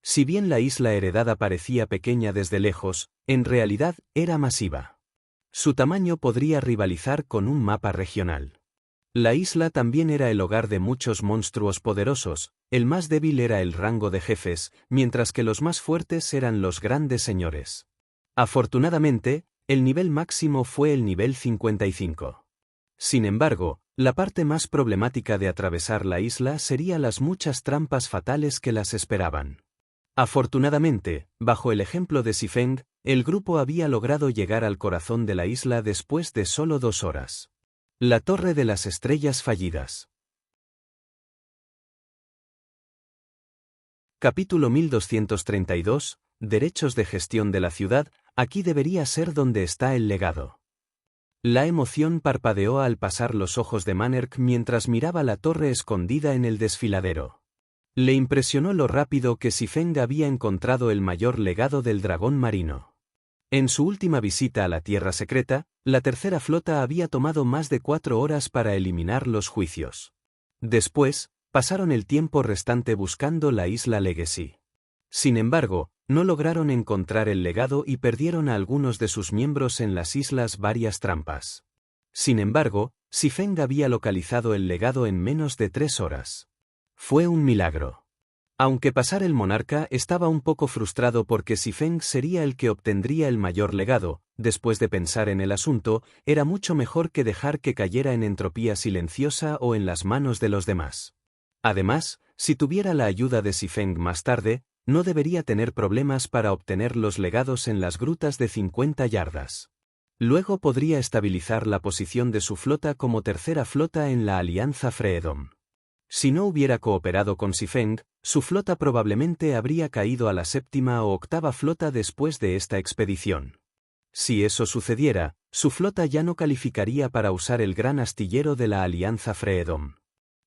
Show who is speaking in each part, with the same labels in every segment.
Speaker 1: Si bien la isla heredada parecía pequeña desde lejos, en realidad era masiva. Su tamaño podría rivalizar con un mapa regional. La isla también era el hogar de muchos monstruos poderosos, el más débil era el rango de jefes, mientras que los más fuertes eran los grandes señores. Afortunadamente, el nivel máximo fue el nivel 55. Sin embargo, la parte más problemática de atravesar la isla sería las muchas trampas fatales que las esperaban. Afortunadamente, bajo el ejemplo de Xifeng, el grupo había logrado llegar al corazón de la isla después de solo 2 horas. La Torre de las Estrellas Fallidas. Capítulo 1232, Derechos de gestión de la ciudad, aquí debería ser donde está el legado. La emoción parpadeó al pasar los ojos de Mannerk mientras miraba la torre escondida en el desfiladero. Le impresionó lo rápido que Xifeng había encontrado el mayor legado del dragón marino. En su última visita a la Tierra Secreta, la tercera flota había tomado más de 4 horas para eliminar los juicios. Después, pasaron el tiempo restante buscando la isla Legacy. Sin embargo, no lograron encontrar el legado y perdieron a algunos de sus miembros en las islas varias trampas. Sin embargo, Xifeng había localizado el legado en menos de 3 horas. Fue un milagro. Aunque pasar el monarca estaba un poco frustrado porque Xifeng sería el que obtendría el mayor legado, después de pensar en el asunto, era mucho mejor que dejar que cayera en entropía silenciosa o en las manos de los demás. Además, si tuviera la ayuda de Xifeng más tarde, no debería tener problemas para obtener los legados en las grutas de 50 yardas. Luego podría estabilizar la posición de su flota como tercera flota en la Alianza Freedom. Si no hubiera cooperado con Xifeng, su flota probablemente habría caído a la 7ª o 8ª flota después de esta expedición. Si eso sucediera, su flota ya no calificaría para usar el gran astillero de la Alianza Freedom.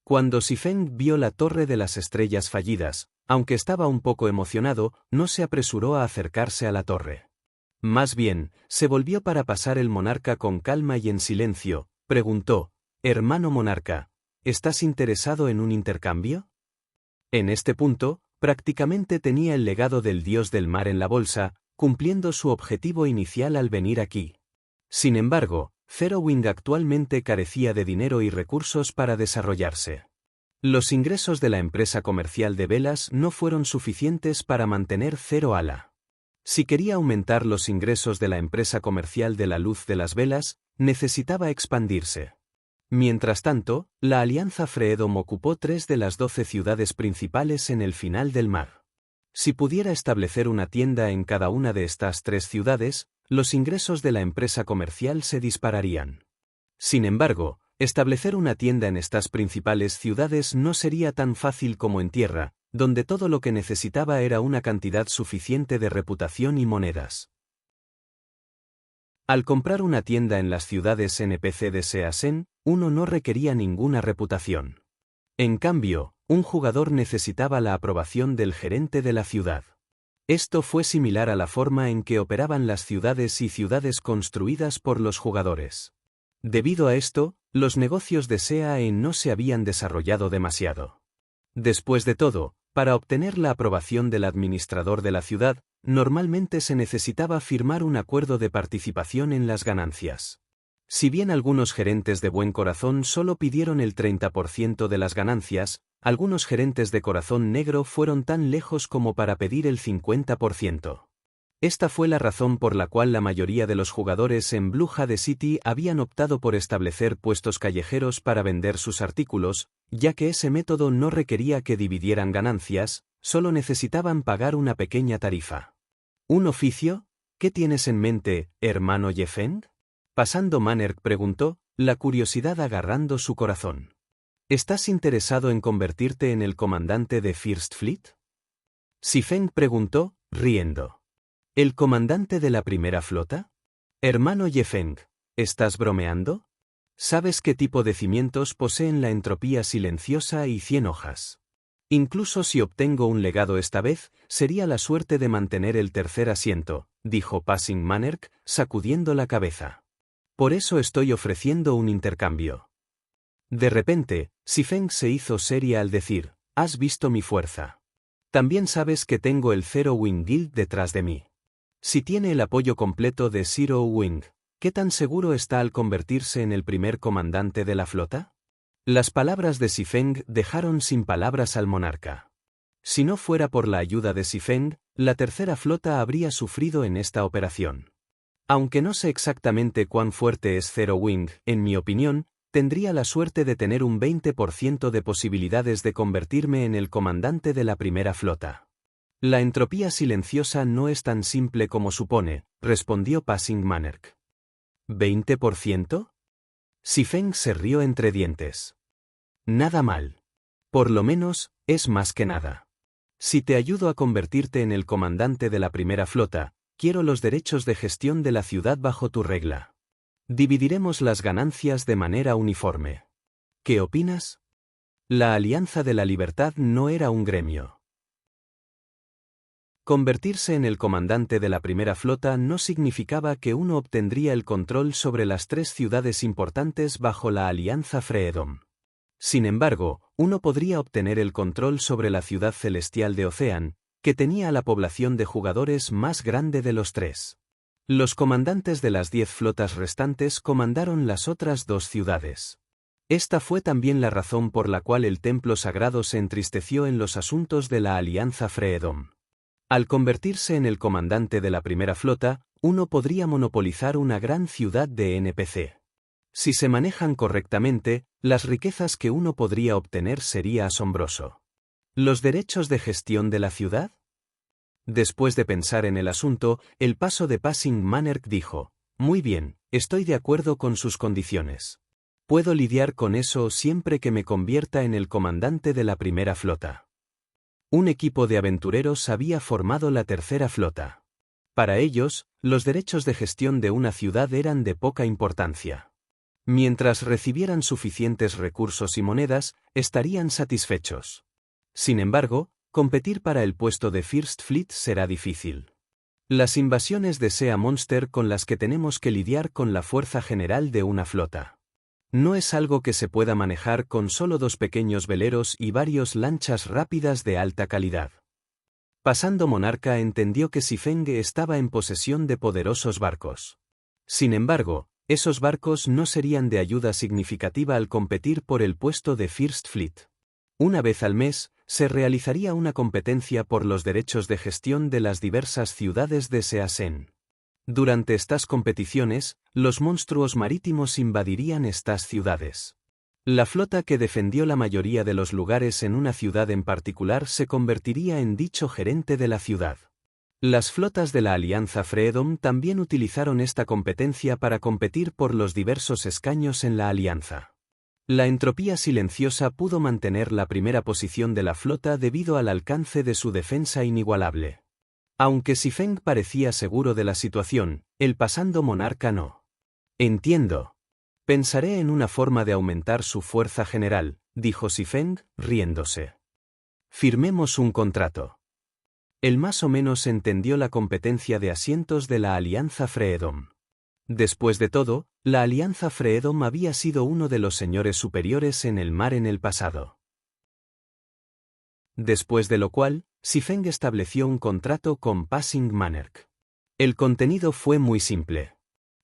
Speaker 1: Cuando Xifeng vio la Torre de las Estrellas Fallidas, aunque estaba un poco emocionado, no se apresuró a acercarse a la torre. Más bien, se volvió para pasar el monarca con calma y en silencio, preguntó: «Hermano monarca, ¿estás interesado en un intercambio?» En este punto, prácticamente tenía el legado del dios del mar en la bolsa, cumpliendo su objetivo inicial al venir aquí. Sin embargo, Zerowing actualmente carecía de dinero y recursos para desarrollarse. Los ingresos de la empresa comercial de velas no fueron suficientes para mantener Zero Ala. Si quería aumentar los ingresos de la empresa comercial de la luz de las velas, necesitaba expandirse. Mientras tanto, la Alianza Freedom ocupó 3 de las 12 ciudades principales en el final del mar. Si pudiera establecer una tienda en cada una de estas 3 ciudades, los ingresos de la empresa comercial se dispararían. Sin embargo, establecer una tienda en estas principales ciudades no sería tan fácil como en tierra, donde todo lo que necesitaba era una cantidad suficiente de reputación y monedas. Al comprar una tienda en las ciudades NPC de Seasen, uno no requería ninguna reputación. En cambio, un jugador necesitaba la aprobación del gerente de la ciudad. Esto fue similar a la forma en que operaban las ciudades y ciudades construidas por los jugadores. Debido a esto, los negocios de SEAE no se habían desarrollado demasiado. Después de todo, para obtener la aprobación del administrador de la ciudad, normalmente se necesitaba firmar un acuerdo de participación en las ganancias. Si bien algunos gerentes de buen corazón solo pidieron el 30% de las ganancias, algunos gerentes de corazón negro fueron tan lejos como para pedir el 50%. Esta fue la razón por la cual la mayoría de los jugadores en Blue Jade City habían optado por establecer puestos callejeros para vender sus artículos, ya que ese método no requería que dividieran ganancias, solo necesitaban pagar una pequeña tarifa. ¿Un oficio? ¿Qué tienes en mente, hermano Yefeng? Pasando Mannerk preguntó, la curiosidad agarrando su corazón. ¿Estás interesado en convertirte en el comandante de First Fleet? Xifeng preguntó, riendo. ¿El comandante de la primera flota? Hermano Yefeng, ¿estás bromeando? ¿Sabes qué tipo de cimientos poseen la entropía silenciosa y 100 hojas? Incluso si obtengo un legado esta vez, sería la suerte de mantener el tercer asiento, dijo Passing Mannerk, sacudiendo la cabeza. Por eso estoy ofreciendo un intercambio. De repente, Xifeng se hizo seria al decir, ¿has visto mi fuerza? También sabes que tengo el Zero Wing Guild detrás de mí. Si tiene el apoyo completo de Zero Wing, ¿qué tan seguro está al convertirse en el primer comandante de la flota? Las palabras de Xifeng dejaron sin palabras al monarca. Si no fuera por la ayuda de Xifeng, la tercera flota habría sufrido en esta operación. Aunque no sé exactamente cuán fuerte es Zero Wing, en mi opinión, tendría la suerte de tener un 20% de posibilidades de convertirme en el comandante de la primera flota. La entropía silenciosa no es tan simple como supone, respondió Passing Mannerk. ¿20%? Xifeng se rió entre dientes. Nada mal. Por lo menos, es más que nada. Si te ayudo a convertirte en el comandante de la primera flota, quiero los derechos de gestión de la ciudad bajo tu regla. Dividiremos las ganancias de manera uniforme. ¿Qué opinas? La Alianza de la Libertad no era un gremio. Convertirse en el comandante de la primera flota no significaba que uno obtendría el control sobre las 3 ciudades importantes bajo la Alianza Freedom. Sin embargo, uno podría obtener el control sobre la ciudad celestial de Ocean, que tenía la población de jugadores más grande de los 3. Los comandantes de las 10 flotas restantes comandaron las otras 2 ciudades. Esta fue también la razón por la cual el templo sagrado se entristeció en los asuntos de la Alianza Freedom. Al convertirse en el comandante de la primera flota, uno podría monopolizar una gran ciudad de NPC. Si se manejan correctamente, las riquezas que uno podría obtener sería asombroso. ¿Los derechos de gestión de la ciudad? Después de pensar en el asunto, el paso de Passing Mannerk dijo, muy bien, estoy de acuerdo con sus condiciones. Puedo lidiar con eso siempre que me convierta en el comandante de la primera flota. Un equipo de aventureros había formado la tercera flota. Para ellos, los derechos de gestión de una ciudad eran de poca importancia. Mientras recibieran suficientes recursos y monedas, estarían satisfechos. Sin embargo, competir para el puesto de First Fleet será difícil. Las invasiones de Sea Monster con las que tenemos que lidiar con la fuerza general de una flota. No es algo que se pueda manejar con solo 2 pequeños veleros y varios lanchas rápidas de alta calidad. Pasando Monarca entendió que Xifeng estaba en posesión de poderosos barcos. Sin embargo, esos barcos no serían de ayuda significativa al competir por el puesto de First Fleet. Una vez al mes, se realizaría una competencia por los derechos de gestión de las diversas ciudades de Seasen. Durante estas competiciones, los monstruos marítimos invadirían estas ciudades. La flota que defendió la mayoría de los lugares en una ciudad en particular se convertiría en dicho gerente de la ciudad. Las flotas de la Alianza Freedom también utilizaron esta competencia para competir por los diversos escaños en la Alianza. La entropía silenciosa pudo mantener la primera posición de la flota debido al alcance de su defensa inigualable. Aunque Xifeng parecía seguro de la situación, el pasando monarca no. Entiendo. Pensaré en una forma de aumentar su fuerza general, dijo Xifeng, riéndose. Firmemos un contrato. Él más o menos entendió la competencia de asientos de la Alianza Freedom. Después de todo, la Alianza Freedom había sido uno de los señores superiores en el mar en el pasado. Después de lo cual, Xifeng estableció un contrato con Passing Mannerk. El contenido fue muy simple.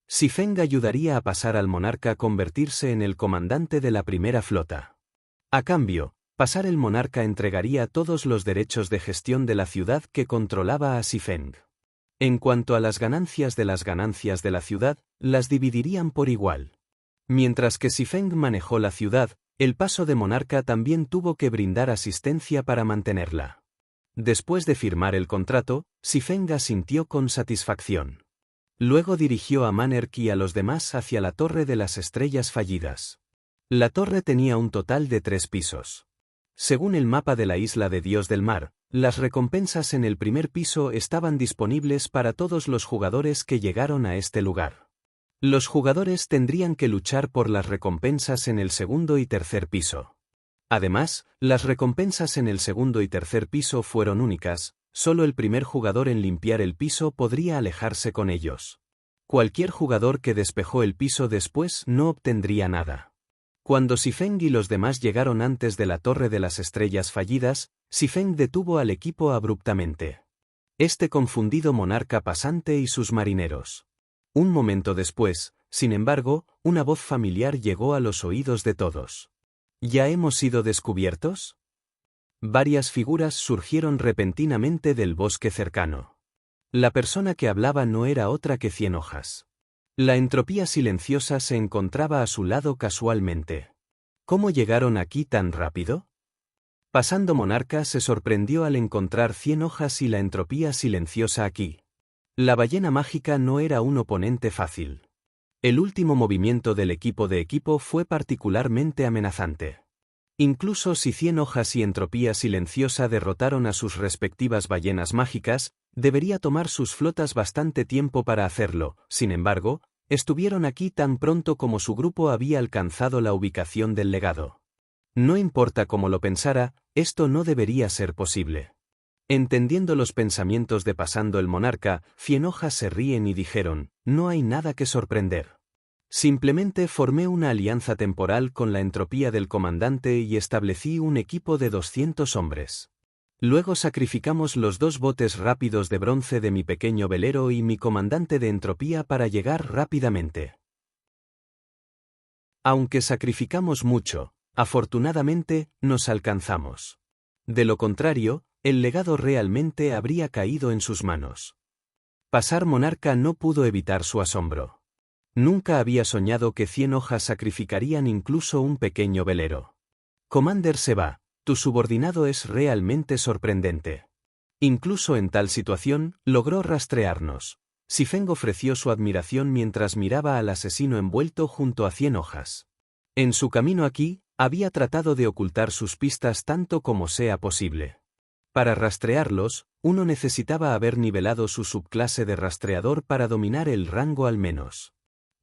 Speaker 1: Xifeng ayudaría a pasar al monarca a convertirse en el comandante de la primera flota. A cambio, pasar el monarca entregaría todos los derechos de gestión de la ciudad que controlaba a Xifeng. En cuanto a las ganancias de la ciudad, las dividirían por igual. Mientras que Xifeng manejó la ciudad, el paso de monarca también tuvo que brindar asistencia para mantenerla. Después de firmar el contrato, Xifeng asintió con satisfacción. Luego dirigió a Mannerk y a los demás hacia la Torre de las Estrellas Fallidas. La torre tenía un total de 3 pisos. Según el mapa de la isla de Dios del Mar, las recompensas en el primer piso estaban disponibles para todos los jugadores que llegaron a este lugar. Los jugadores tendrían que luchar por las recompensas en el segundo y tercer piso. Además, las recompensas en el segundo y tercer piso fueron únicas, solo el primer jugador en limpiar el piso podría alejarse con ellos. Cualquier jugador que despejó el piso después no obtendría nada. Cuando Xifeng y los demás llegaron antes de la Torre de las Estrellas Fallidas, Xifeng detuvo al equipo abruptamente. Este confundido monarca pasante y sus marineros. Un momento después, sin embargo, una voz familiar llegó a los oídos de todos. ¿Ya hemos sido descubiertos? Varias figuras surgieron repentinamente del bosque cercano. La persona que hablaba no era otra que Cienhojas. La entropía silenciosa se encontraba a su lado casualmente. ¿Cómo llegaron aquí tan rápido? Pasando Monarca se sorprendió al encontrar Cienhojas y la entropía silenciosa aquí. La ballena mágica no era un oponente fácil. El último movimiento del equipo fue particularmente amenazante. Incluso si Cienhojas y entropía silenciosa derrotaron a sus respectivas ballenas mágicas, debería tomar sus flotas bastante tiempo para hacerlo. Sin embargo, estuvieron aquí tan pronto como su grupo había alcanzado la ubicación del legado. No importa cómo lo pensara, esto no debería ser posible. Entendiendo los pensamientos de Pasando el Monarca, Cienhojas se ríen y dijeron, no hay nada que sorprender. Simplemente formé una alianza temporal con la entropía del comandante y establecí un equipo de 200 hombres. Luego sacrificamos los 2 botes rápidos de bronce de mi pequeño velero y mi comandante de entropía para llegar rápidamente. Aunque sacrificamos mucho, afortunadamente, nos alcanzamos. De lo contrario, el legado realmente habría caído en sus manos. Pasar Monarca no pudo evitar su asombro. Nunca había soñado que Cienhojas sacrificarían incluso un pequeño velero. Commander se va, tu subordinado es realmente sorprendente. Incluso en tal situación, logró rastrearnos. Xifeng ofreció su admiración mientras miraba al asesino envuelto junto a Cienhojas. En su camino aquí, había tratado de ocultar sus pistas tanto como sea posible. Para rastrearlos, uno necesitaba haber nivelado su subclase de rastreador para dominar el rango al menos.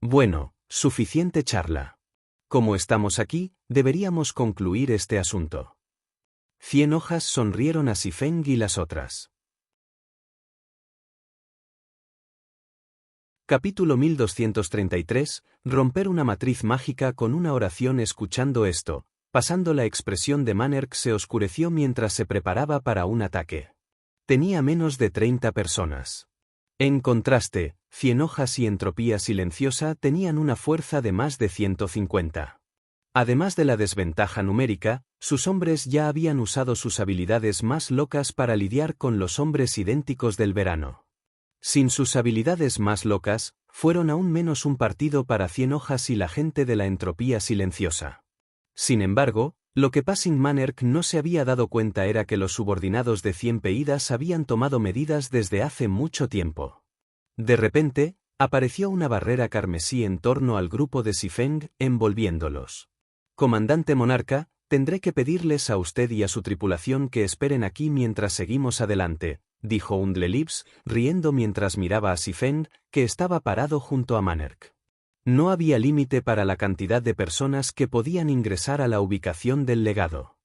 Speaker 1: Bueno, suficiente charla. Como estamos aquí, deberíamos concluir este asunto. Cienhojas sonrieron a Xifeng y las otras. Capítulo 1233, romper una matriz mágica con una oración. Escuchando esto, pasando la expresión de Manerk se oscureció mientras se preparaba para un ataque. Tenía menos de 30 personas. En contraste, Cienhojas y entropía silenciosa tenían una fuerza de más de 150. Además de la desventaja numérica, sus hombres ya habían usado sus habilidades más locas para lidiar con los hombres idénticos del verano. Sin sus habilidades más locas, fueron aún menos un partido para Cienhojas y la gente de la entropía silenciosa. Sin embargo, lo que Passing Manerk no se había dado cuenta era que los subordinados de 100 Peidas habían tomado medidas desde hace mucho tiempo. De repente, apareció una barrera carmesí en torno al grupo de Xifeng, envolviéndolos. Comandante Monarca, tendré que pedirles a usted y a su tripulación que esperen aquí mientras seguimos adelante, dijo Undlelips, riendo mientras miraba a Xifeng, que estaba parado junto a Manerk. No había límite para la cantidad de personas que podían ingresar a la ubicación del legado.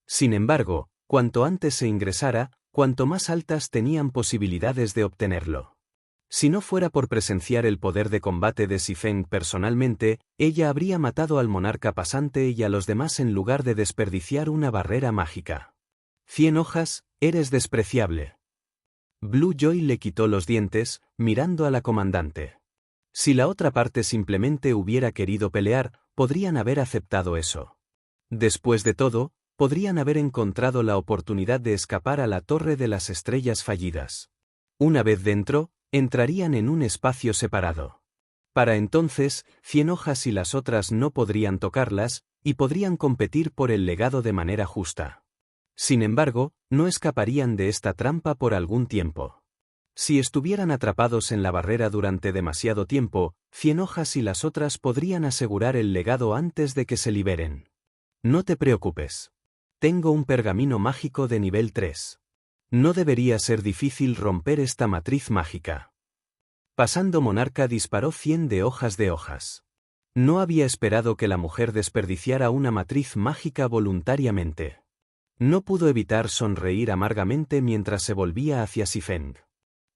Speaker 1: Sin embargo, cuanto antes se ingresara, cuanto más altas tenían posibilidades de obtenerlo. Si no fuera por presenciar el poder de combate de Xifeng personalmente, ella habría matado al monarca pasante y a los demás en lugar de desperdiciar una barrera mágica. Cienhojas, eres despreciable. Blue Joy le quitó los dientes, mirando a la comandante. Si la otra parte simplemente hubiera querido pelear, podrían haber aceptado eso. Después de todo, podrían haber encontrado la oportunidad de escapar a la Torre de las Estrellas Fallidas. Una vez dentro, entrarían en un espacio separado. Para entonces, Cienhojas y las otras no podrían tocarlas, y podrían competir por el legado de manera justa. Sin embargo, no escaparían de esta trampa por algún tiempo. Si estuvieran atrapados en la barrera durante demasiado tiempo, Cienhojas y las otras podrían asegurar el legado antes de que se liberen. No te preocupes. Tengo un pergamino mágico de nivel 3. No debería ser difícil romper esta matriz mágica. Pasando Monarca disparó 100 de hojas. No había esperado que la mujer desperdiciara una matriz mágica voluntariamente. No pudo evitar sonreír amargamente mientras se volvía hacia Xifeng.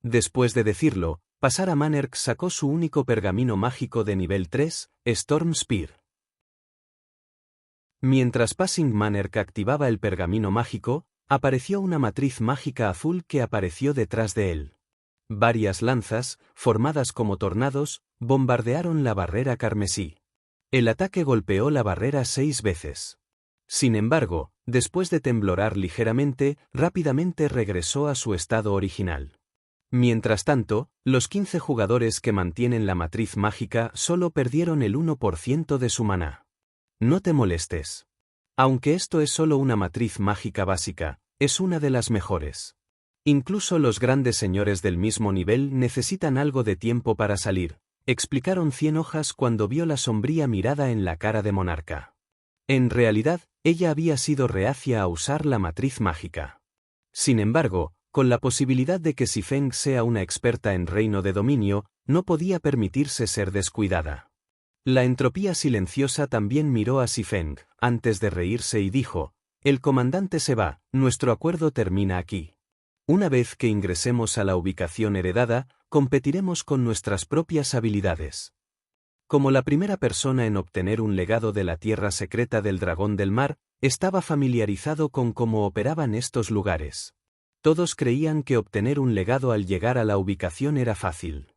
Speaker 1: Después de decirlo, Pasara Manerk sacó su único pergamino mágico de nivel 3, Storm Spear. Mientras Passing Manark activaba el pergamino mágico, apareció una matriz mágica azul que apareció detrás de él. Varias lanzas, formadas como tornados, bombardearon la barrera carmesí. El ataque golpeó la barrera 6 veces. Sin embargo, después de temblorar ligeramente, rápidamente regresó a su estado original. Mientras tanto, los 15 jugadores que mantienen la matriz mágica solo perdieron el 1% de su maná. No te molestes. Aunque esto es solo una matriz mágica básica, es una de las mejores. Incluso los grandes señores del mismo nivel necesitan algo de tiempo para salir, explicaron 100 hojas cuando vio la sombría mirada en la cara de Monarca. En realidad, ella había sido reacia a usar la matriz mágica. Sin embargo, con la posibilidad de que Xifeng sea una experta en reino de dominio, no podía permitirse ser descuidada. La entropía silenciosa también miró a Xifeng, antes de reírse y dijo, «El comandante se va, nuestro acuerdo termina aquí. Una vez que ingresemos a la ubicación heredada, competiremos con nuestras propias habilidades». Como la primera persona en obtener un legado de la tierra secreta del dragón del mar, estaba familiarizado con cómo operaban estos lugares. Todos creían que obtener un legado al llegar a la ubicación era fácil.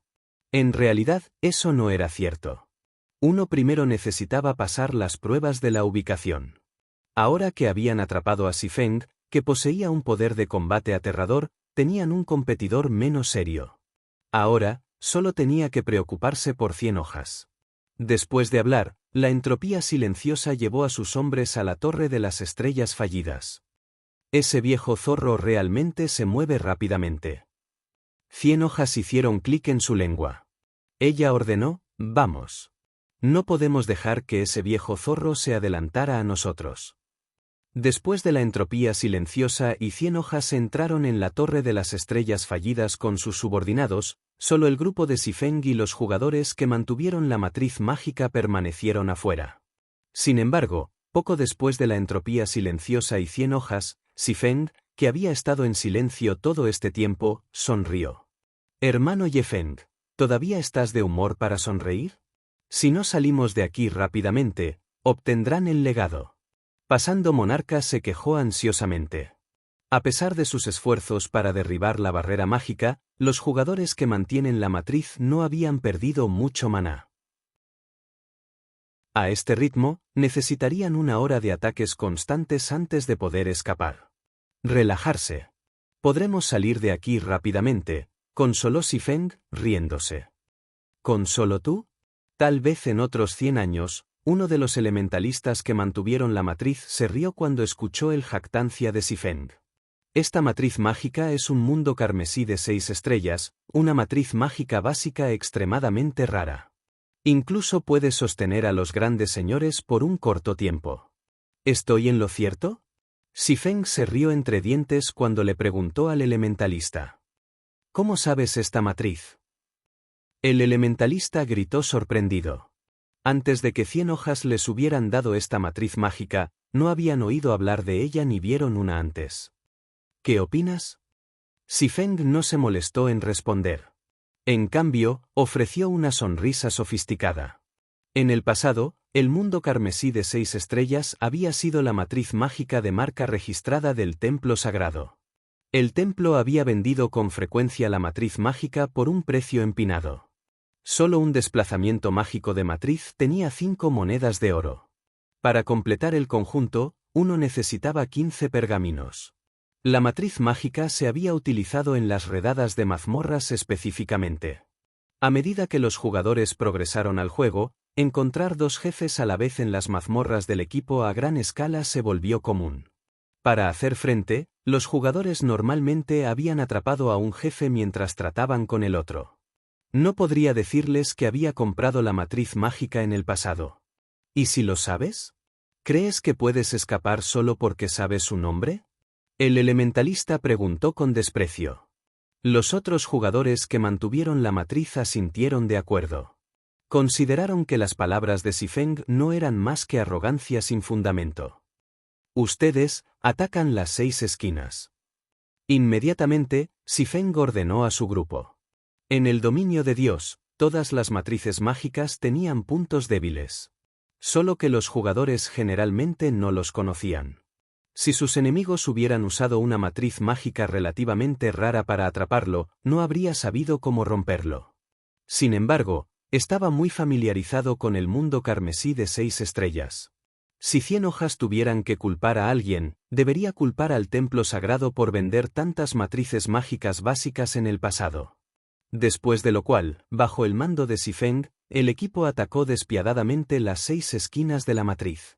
Speaker 1: En realidad, eso no era cierto. Uno primero necesitaba pasar las pruebas de la ubicación. Ahora que habían atrapado a Xifeng, que poseía un poder de combate aterrador, tenían un competidor menos serio. Ahora, solo tenía que preocuparse por 100 hojas. Después de hablar, la entropía silenciosa llevó a sus hombres a la Torre de las Estrellas Fallidas. Ese viejo zorro realmente se mueve rápidamente. 100 hojas hicieron clic en su lengua. Ella ordenó, «Vamos. No podemos dejar que ese viejo zorro se adelantara a nosotros». Después de la entropía silenciosa y 100 hojas entraron en la Torre de las Estrellas Fallidas con sus subordinados, solo el grupo de Xifeng y los jugadores que mantuvieron la matriz mágica permanecieron afuera. Sin embargo, poco después de la entropía silenciosa y 100 hojas, Xifeng, que había estado en silencio todo este tiempo, sonrió. «Hermano Yefeng, ¿todavía estás de humor para sonreír? Si no salimos de aquí rápidamente, obtendrán el legado». Pasando Monarca se quejó ansiosamente. A pesar de sus esfuerzos para derribar la barrera mágica, los jugadores que mantienen la matriz no habían perdido mucho maná. A este ritmo, necesitarían 1 hora de ataques constantes antes de poder escapar. Relajarse. Podremos salir de aquí rápidamente, consoló Xifeng, riéndose. ¿Con solo tú? Tal vez en otros 100 años, uno de los elementalistas que mantuvieron la matriz se rió cuando escuchó el jactancia de Xifeng. Esta matriz mágica es un mundo carmesí de 6 estrellas, una matriz mágica básica extremadamente rara. Incluso puede sostener a los grandes señores por un corto tiempo. ¿Estoy en lo cierto? Xifeng se rió entre dientes cuando le preguntó al elementalista. ¿Cómo sabes esta matriz? El elementalista gritó sorprendido. Antes de que 100 hojas les hubieran dado esta matriz mágica, no habían oído hablar de ella ni vieron una antes. ¿Qué opinas? Xifeng no se molestó en responder. En cambio, ofreció una sonrisa sofisticada. En el pasado, el mundo carmesí de 6 estrellas había sido la matriz mágica de marca registrada del templo sagrado. El templo había vendido con frecuencia la matriz mágica por un precio empinado. Solo un desplazamiento mágico de matriz tenía 5 monedas de oro. Para completar el conjunto, uno necesitaba 15 pergaminos. La matriz mágica se había utilizado en las redadas de mazmorras específicamente. A medida que los jugadores progresaron al juego, encontrar 2 jefes a la vez en las mazmorras del equipo a gran escala se volvió común. Para hacer frente, los jugadores normalmente habían atrapado a un jefe mientras trataban con el otro. No podría decirles que había comprado la matriz mágica en el pasado. ¿Y si lo sabes? ¿Crees que puedes escapar solo porque sabes su nombre? El elementalista preguntó con desprecio. Los otros jugadores que mantuvieron la matriz asintieron de acuerdo. Consideraron que las palabras de Xifeng no eran más que arrogancia sin fundamento. Ustedes atacan las 6 esquinas. Inmediatamente, Xifeng ordenó a su grupo. En el dominio de Dios, todas las matrices mágicas tenían puntos débiles. solo que los jugadores generalmente no los conocían. Si sus enemigos hubieran usado una matriz mágica relativamente rara para atraparlo, no habría sabido cómo romperlo. Sin embargo, estaba muy familiarizado con el mundo carmesí de 6 estrellas. Si 100 hojas tuvieran que culpar a alguien, debería culpar al templo sagrado por vender tantas matrices mágicas básicas en el pasado. Después de lo cual, bajo el mando de Xifeng, el equipo atacó despiadadamente las 6 esquinas de la matriz.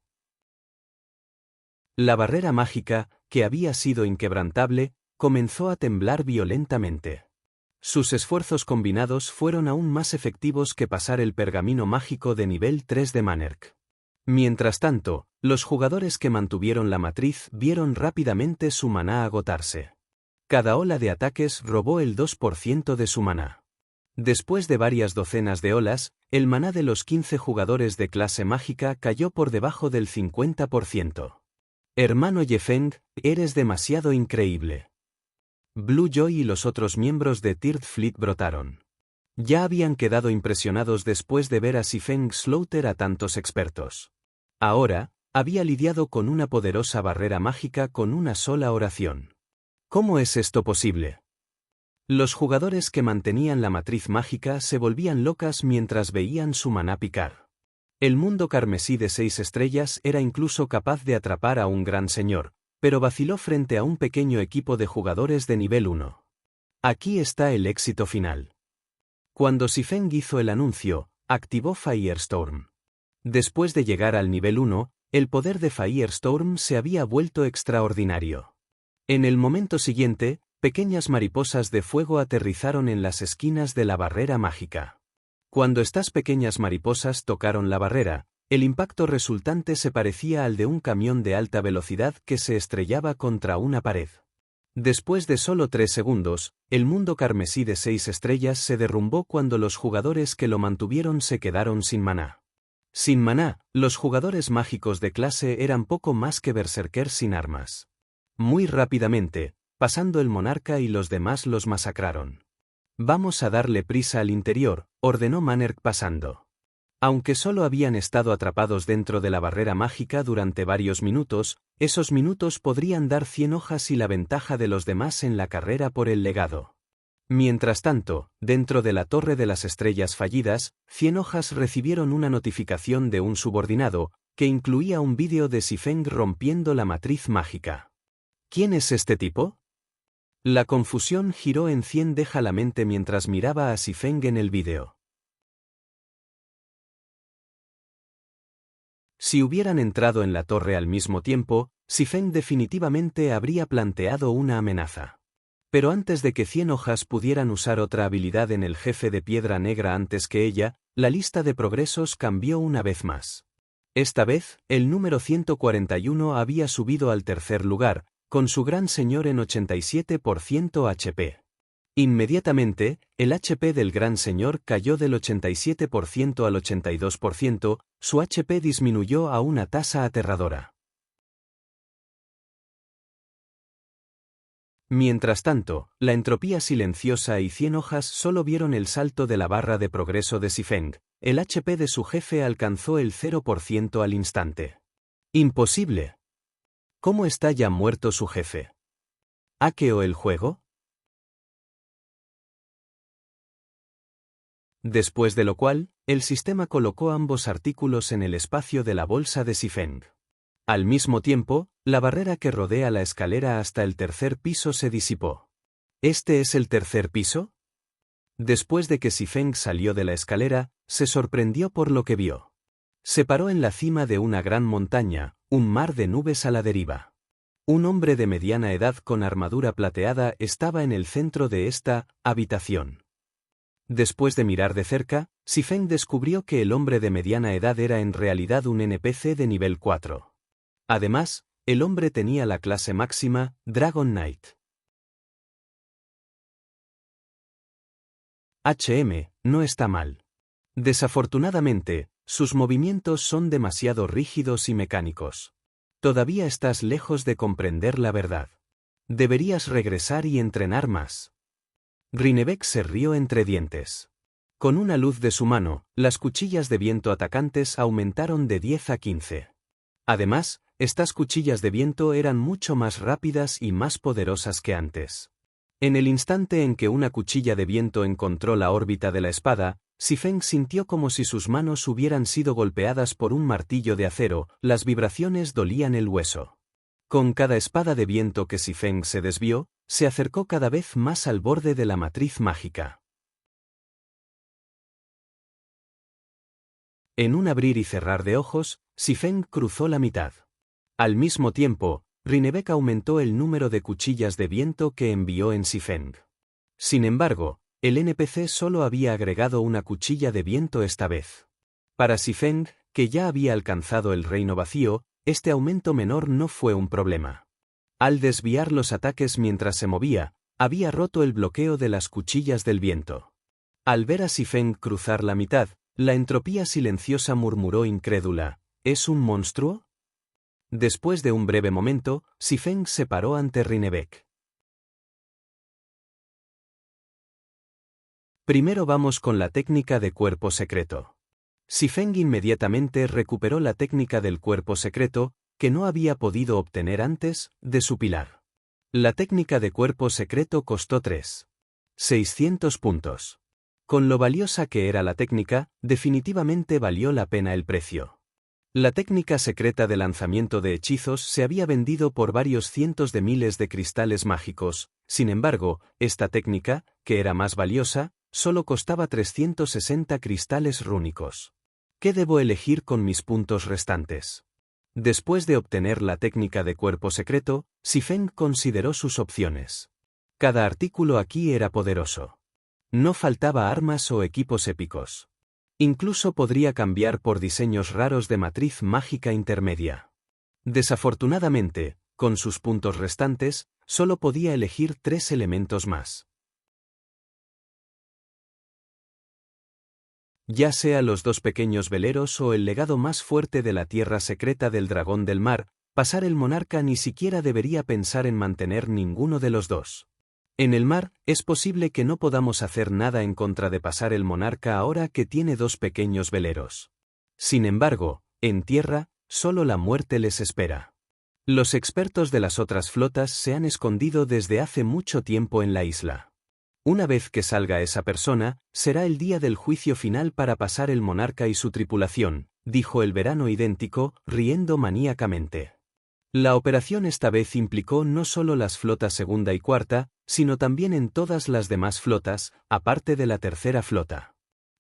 Speaker 1: La barrera mágica, que había sido inquebrantable, comenzó a temblar violentamente. Sus esfuerzos combinados fueron aún más efectivos que pasar el pergamino mágico de nivel 3 de Manerk. Mientras tanto, los jugadores que mantuvieron la matriz vieron rápidamente su maná agotarse. Cada ola de ataques robó el 2% de su maná. Después de varias docenas de olas, el maná de los 15 jugadores de clase mágica cayó por debajo del 50%. Hermano Yefeng, eres demasiado increíble. Blue Joy y los otros miembros de Third Fleet brotaron. Ya habían quedado impresionados después de ver a Xifeng slaughter a tantos expertos. Ahora, había lidiado con una poderosa barrera mágica con una sola oración. ¿Cómo es esto posible? Los jugadores que mantenían la matriz mágica se volvían locas mientras veían su maná picar. El mundo carmesí de 6 estrellas era incluso capaz de atrapar a un gran señor, pero vaciló frente a un pequeño equipo de jugadores de nivel 1. Aquí está el éxito final. Cuando Xifeng hizo el anuncio, activó Firestorm. Después de llegar al nivel 1, el poder de Firestorm se había vuelto extraordinario. En el momento siguiente, pequeñas mariposas de fuego aterrizaron en las esquinas de la barrera mágica. Cuando estas pequeñas mariposas tocaron la barrera, el impacto resultante se parecía al de un camión de alta velocidad que se estrellaba contra una pared. Después de solo 3 segundos, el mundo carmesí de 6 estrellas se derrumbó cuando los jugadores que lo mantuvieron se quedaron sin maná. Sin maná, los jugadores mágicos de clase eran poco más que berserkers sin armas. Muy rápidamente, pasando el monarca y los demás los masacraron. Vamos a darle prisa al interior, ordenó Manerk pasando. Aunque solo habían estado atrapados dentro de la barrera mágica durante varios minutos, esos minutos podrían dar 100 hojas y la ventaja de los demás en la carrera por el legado. Mientras tanto, dentro de la Torre de las Estrellas Fallidas, 100 hojas recibieron una notificación de un subordinado, que incluía un vídeo de Xifeng rompiendo la matriz mágica. ¿Quién es este tipo? La confusión giró en 100 deja la mente mientras miraba a Xifeng en el vídeo. Si hubieran entrado en la torre al mismo tiempo, Xifeng definitivamente habría planteado una amenaza. Pero antes de que 100 hojas pudieran usar otra habilidad en el jefe de piedra negra antes que ella, la lista de progresos cambió una vez más. Esta vez, el número 141 había subido al tercer lugar, con su gran señor en 87% HP. Inmediatamente, el HP del gran señor cayó del 87% al 82%, su HP disminuyó a una tasa aterradora. Mientras tanto, la entropía silenciosa y 100 hojas solo vieron el salto de la barra de progreso de Xifeng. El HP de su jefe alcanzó el 0% al instante. ¡Imposible! ¿Cómo está ya muerto su jefe? ¿Hackeó el juego? Después de lo cual, el sistema colocó ambos artículos en el espacio de la bolsa de Xifeng. Al mismo tiempo, la barrera que rodea la escalera hasta el tercer piso se disipó. ¿Este es el tercer piso? Después de que Xifeng salió de la escalera, se sorprendió por lo que vio. Se paró en la cima de una gran montaña, un mar de nubes a la deriva. Un hombre de mediana edad con armadura plateada estaba en el centro de esta habitación. Después de mirar de cerca, Xifeng descubrió que el hombre de mediana edad era en realidad un NPC de nivel 4. Además, el hombre tenía la clase máxima, Dragon Knight. No está mal. Desafortunadamente, sus movimientos son demasiado rígidos y mecánicos. Todavía estás lejos de comprender la verdad. Deberías regresar y entrenar más. Rinnebeck se rió entre dientes. Con una luz de su mano, las cuchillas de viento atacantes aumentaron de 10 a 15. Además, estas cuchillas de viento eran mucho más rápidas y más poderosas que antes. En el instante en que una cuchilla de viento encontró la órbita de la espada, Xifeng sintió como si sus manos hubieran sido golpeadas por un martillo de acero, las vibraciones dolían el hueso. Con cada espada de viento que Xifeng se desvió, se acercó cada vez más al borde de la matriz mágica. En un abrir y cerrar de ojos, Xifeng cruzó la mitad. Al mismo tiempo, Rinnebeck aumentó el número de cuchillas de viento que envió en Xifeng. Sin embargo, el NPC solo había agregado una cuchilla de viento esta vez. Para Xifeng, que ya había alcanzado el reino vacío, este aumento menor no fue un problema. Al desviar los ataques mientras se movía, había roto el bloqueo de las cuchillas del viento. Al ver a Xifeng cruzar la mitad, la entropía silenciosa murmuró incrédula, ¿es un monstruo? Después de un breve momento, Xifeng se paró ante Rinnebeck. Primero vamos con la técnica de cuerpo secreto. Xifeng inmediatamente recuperó la técnica del cuerpo secreto, que no había podido obtener antes, de su pilar. La técnica de cuerpo secreto costó 600 puntos. Con lo valiosa que era la técnica, definitivamente valió la pena el precio. La técnica secreta de lanzamiento de hechizos se había vendido por varios cientos de miles de cristales mágicos, sin embargo, esta técnica, que era más valiosa, solo costaba 360 cristales rúnicos. ¿Qué debo elegir con mis puntos restantes? Después de obtener la técnica de cuerpo secreto, Xifeng consideró sus opciones. Cada artículo aquí era poderoso. No faltaba armas o equipos épicos. Incluso podría cambiar por diseños raros de matriz mágica intermedia. Desafortunadamente, con sus puntos restantes, solo podía elegir 3 elementos más. Ya sea los 2 pequeños veleros o el legado más fuerte de la tierra secreta del dragón del mar, pasar el monarca ni siquiera debería pensar en mantener ninguno de los 2. En el mar, es posible que no podamos hacer nada en contra de pasar el monarca ahora que tiene 2 pequeños veleros. Sin embargo, en tierra, solo la muerte les espera. Los expertos de las otras flotas se han escondido desde hace mucho tiempo en la isla. Una vez que salga esa persona, será el día del juicio final para pasar el monarca y su tripulación, dijo el verano idéntico, riendo maníacamente. La operación esta vez implicó no solo las flotas segunda y cuarta, sino también en todas las demás flotas, aparte de la tercera flota.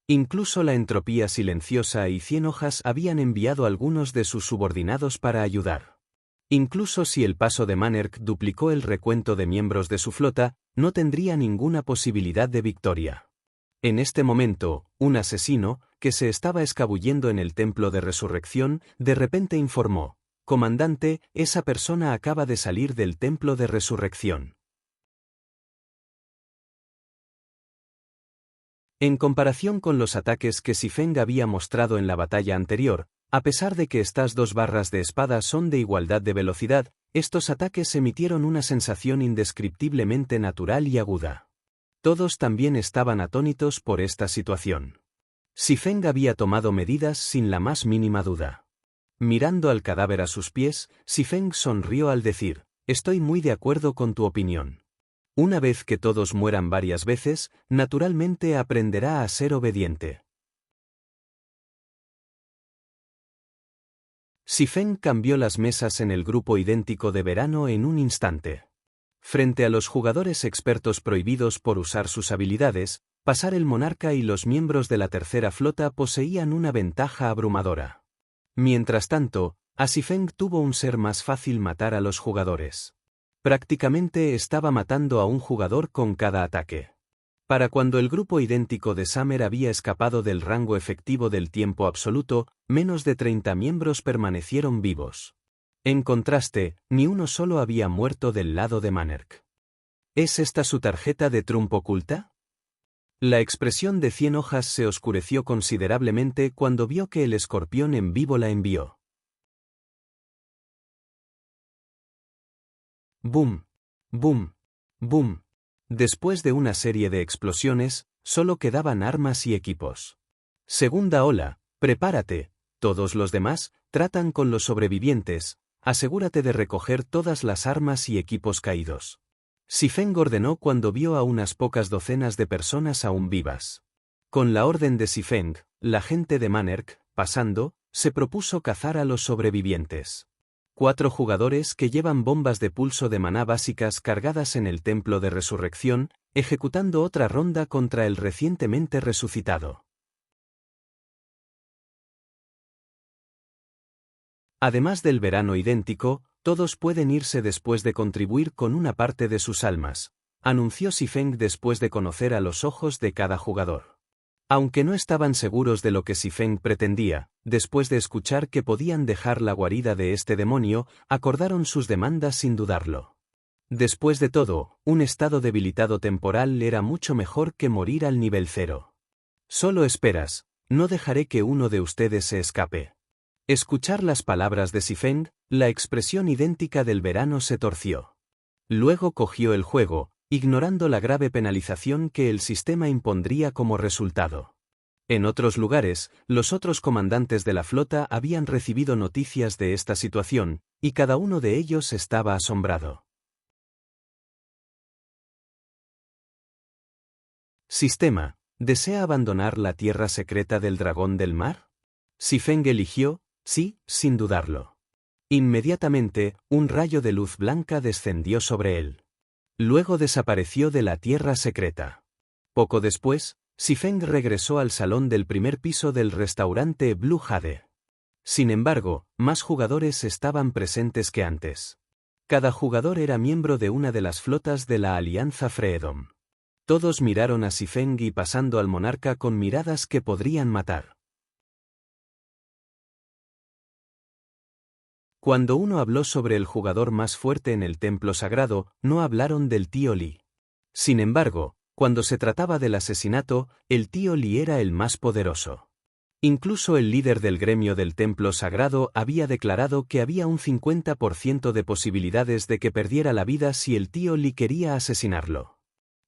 Speaker 1: Incluso la entropía silenciosa y 100 hojas habían enviado algunos de sus subordinados para ayudar. Incluso si el paso de Manerk duplicó el recuento de miembros de su flota, no tendría ninguna posibilidad de victoria. En este momento, un asesino, que se estaba escabullendo en el templo de resurrección, de repente informó: «Comandante, esa persona acaba de salir del templo de resurrección». En comparación con los ataques que Xifeng había mostrado en la batalla anterior, a pesar de que estas 2 barras de espada son de igualdad de velocidad, estos ataques emitieron una sensación indescriptiblemente natural y aguda. Todos también estaban atónitos por esta situación. Xifeng había tomado medidas sin la más mínima duda. Mirando al cadáver a sus pies, Xifeng sonrió al decir: «Estoy muy de acuerdo con tu opinión. Una vez que todos mueran varias veces, naturalmente aprenderá a ser obediente». Xifeng cambió las mesas en el grupo idéntico de verano en un instante. Frente a los jugadores expertos prohibidos por usar sus habilidades, pasar el monarca y los miembros de la tercera flota poseían una ventaja abrumadora. Mientras tanto, a Xifeng tuvo un ser más fácil matar a los jugadores. Prácticamente estaba matando a un jugador con cada ataque. Para cuando el grupo idéntico de Summer había escapado del rango efectivo del tiempo absoluto, menos de 30 miembros permanecieron vivos. En contraste, ni uno solo había muerto del lado de Manerk. ¿Es esta su tarjeta de Trump oculta? La expresión de 100 hojas se oscureció considerablemente cuando vio que el escorpión en vivo la envió. Boom. Boom. Boom. Después de una serie de explosiones, solo quedaban armas y equipos. Segunda ola, prepárate. Todos los demás, tratan con los sobrevivientes. Asegúrate de recoger todas las armas y equipos caídos. Xifeng ordenó cuando vio a unas pocas docenas de personas aún vivas. Con la orden de Xifeng, la gente de Manerk, pasando, se propuso cazar a los sobrevivientes. 4 jugadores que llevan bombas de pulso de maná básicas cargadas en el templo de resurrección, ejecutando otra ronda contra el recientemente resucitado. Además del verano idéntico, todos pueden irse después de contribuir con una parte de sus almas, anunció Xifeng después de conocer a los ojos de cada jugador. Aunque no estaban seguros de lo que Xifeng pretendía, después de escuchar que podían dejar la guarida de este demonio, acordaron sus demandas sin dudarlo. Después de todo, un estado debilitado temporal era mucho mejor que morir al nivel 0. Solo esperas, no dejaré que uno de ustedes se escape. Escuchar las palabras de Xifeng, la expresión idéntica del verano se torció. Luego cogió el juego, ignorando la grave penalización que el sistema impondría como resultado. En otros lugares, los otros comandantes de la flota habían recibido noticias de esta situación, y cada uno de ellos estaba asombrado. Sistema, ¿desea abandonar la tierra secreta del dragón del mar? Xifeng eligió, sí, sin dudarlo. Inmediatamente, un rayo de luz blanca descendió sobre él. Luego desapareció de la tierra secreta. Poco después, Xifeng regresó al salón del primer piso del restaurante Blue Jade. Sin embargo, más jugadores estaban presentes que antes. Cada jugador era miembro de una de las flotas de la Alianza Freedom. Todos miraron a Xifeng y pasando al monarca con miradas que podrían matar. Cuando uno habló sobre el jugador más fuerte en el templo sagrado, no hablaron del tío Li. Sin embargo, cuando se trataba del asesinato, el tío Li era el más poderoso. Incluso el líder del gremio del templo sagrado había declarado que había un 50% de posibilidades de que perdiera la vida si el tío Li quería asesinarlo.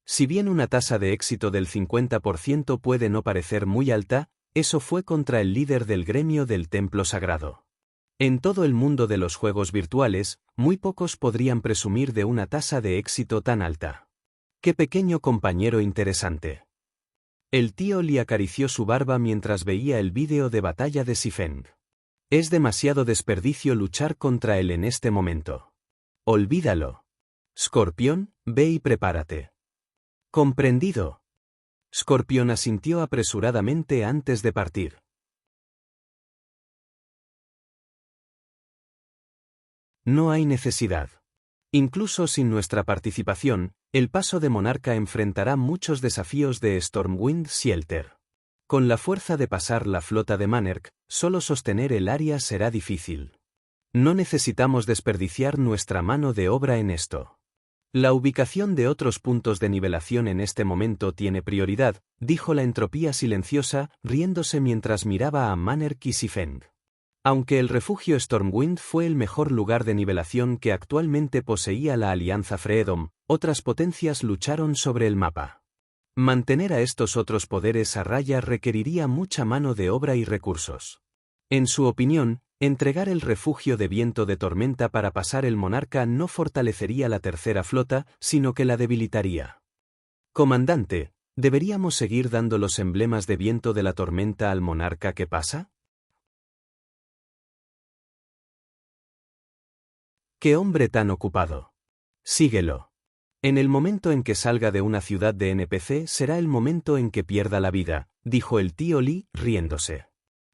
Speaker 1: Si bien una tasa de éxito del 50% puede no parecer muy alta, eso fue contra el líder del gremio del templo sagrado. En todo el mundo de los juegos virtuales, muy pocos podrían presumir de una tasa de éxito tan alta. ¡Qué pequeño compañero interesante! El tío Li acarició su barba mientras veía el vídeo de batalla de Xifeng. Es demasiado desperdicio luchar contra él en este momento. Olvídalo. Scorpion, ve y prepárate. Comprendido. Scorpion asintió apresuradamente antes de partir. No hay necesidad. Incluso sin nuestra participación, el paso de Monarca enfrentará muchos desafíos de Stormwind Shelter. Con la fuerza de pasar la flota de Manerk, solo sostener el área será difícil. No necesitamos desperdiciar nuestra mano de obra en esto. La ubicación de otros puntos de nivelación en este momento tiene prioridad, dijo la entropía silenciosa, riéndose mientras miraba a Manerk y Xifeng. Aunque el refugio Stormwind fue el mejor lugar de nivelación que actualmente poseía la Alianza Freedom, otras potencias lucharon sobre el mapa. Mantener a estos otros poderes a raya requeriría mucha mano de obra y recursos. En su opinión, entregar el refugio de viento de tormenta para pasar el monarca no fortalecería la tercera flota, sino que la debilitaría. Comandante, ¿deberíamos seguir dando los emblemas de viento de la tormenta al monarca que pasa? ¡Qué hombre tan ocupado! Síguelo. En el momento en que salga de una ciudad de NPC será el momento en que pierda la vida, dijo el tío Li, riéndose.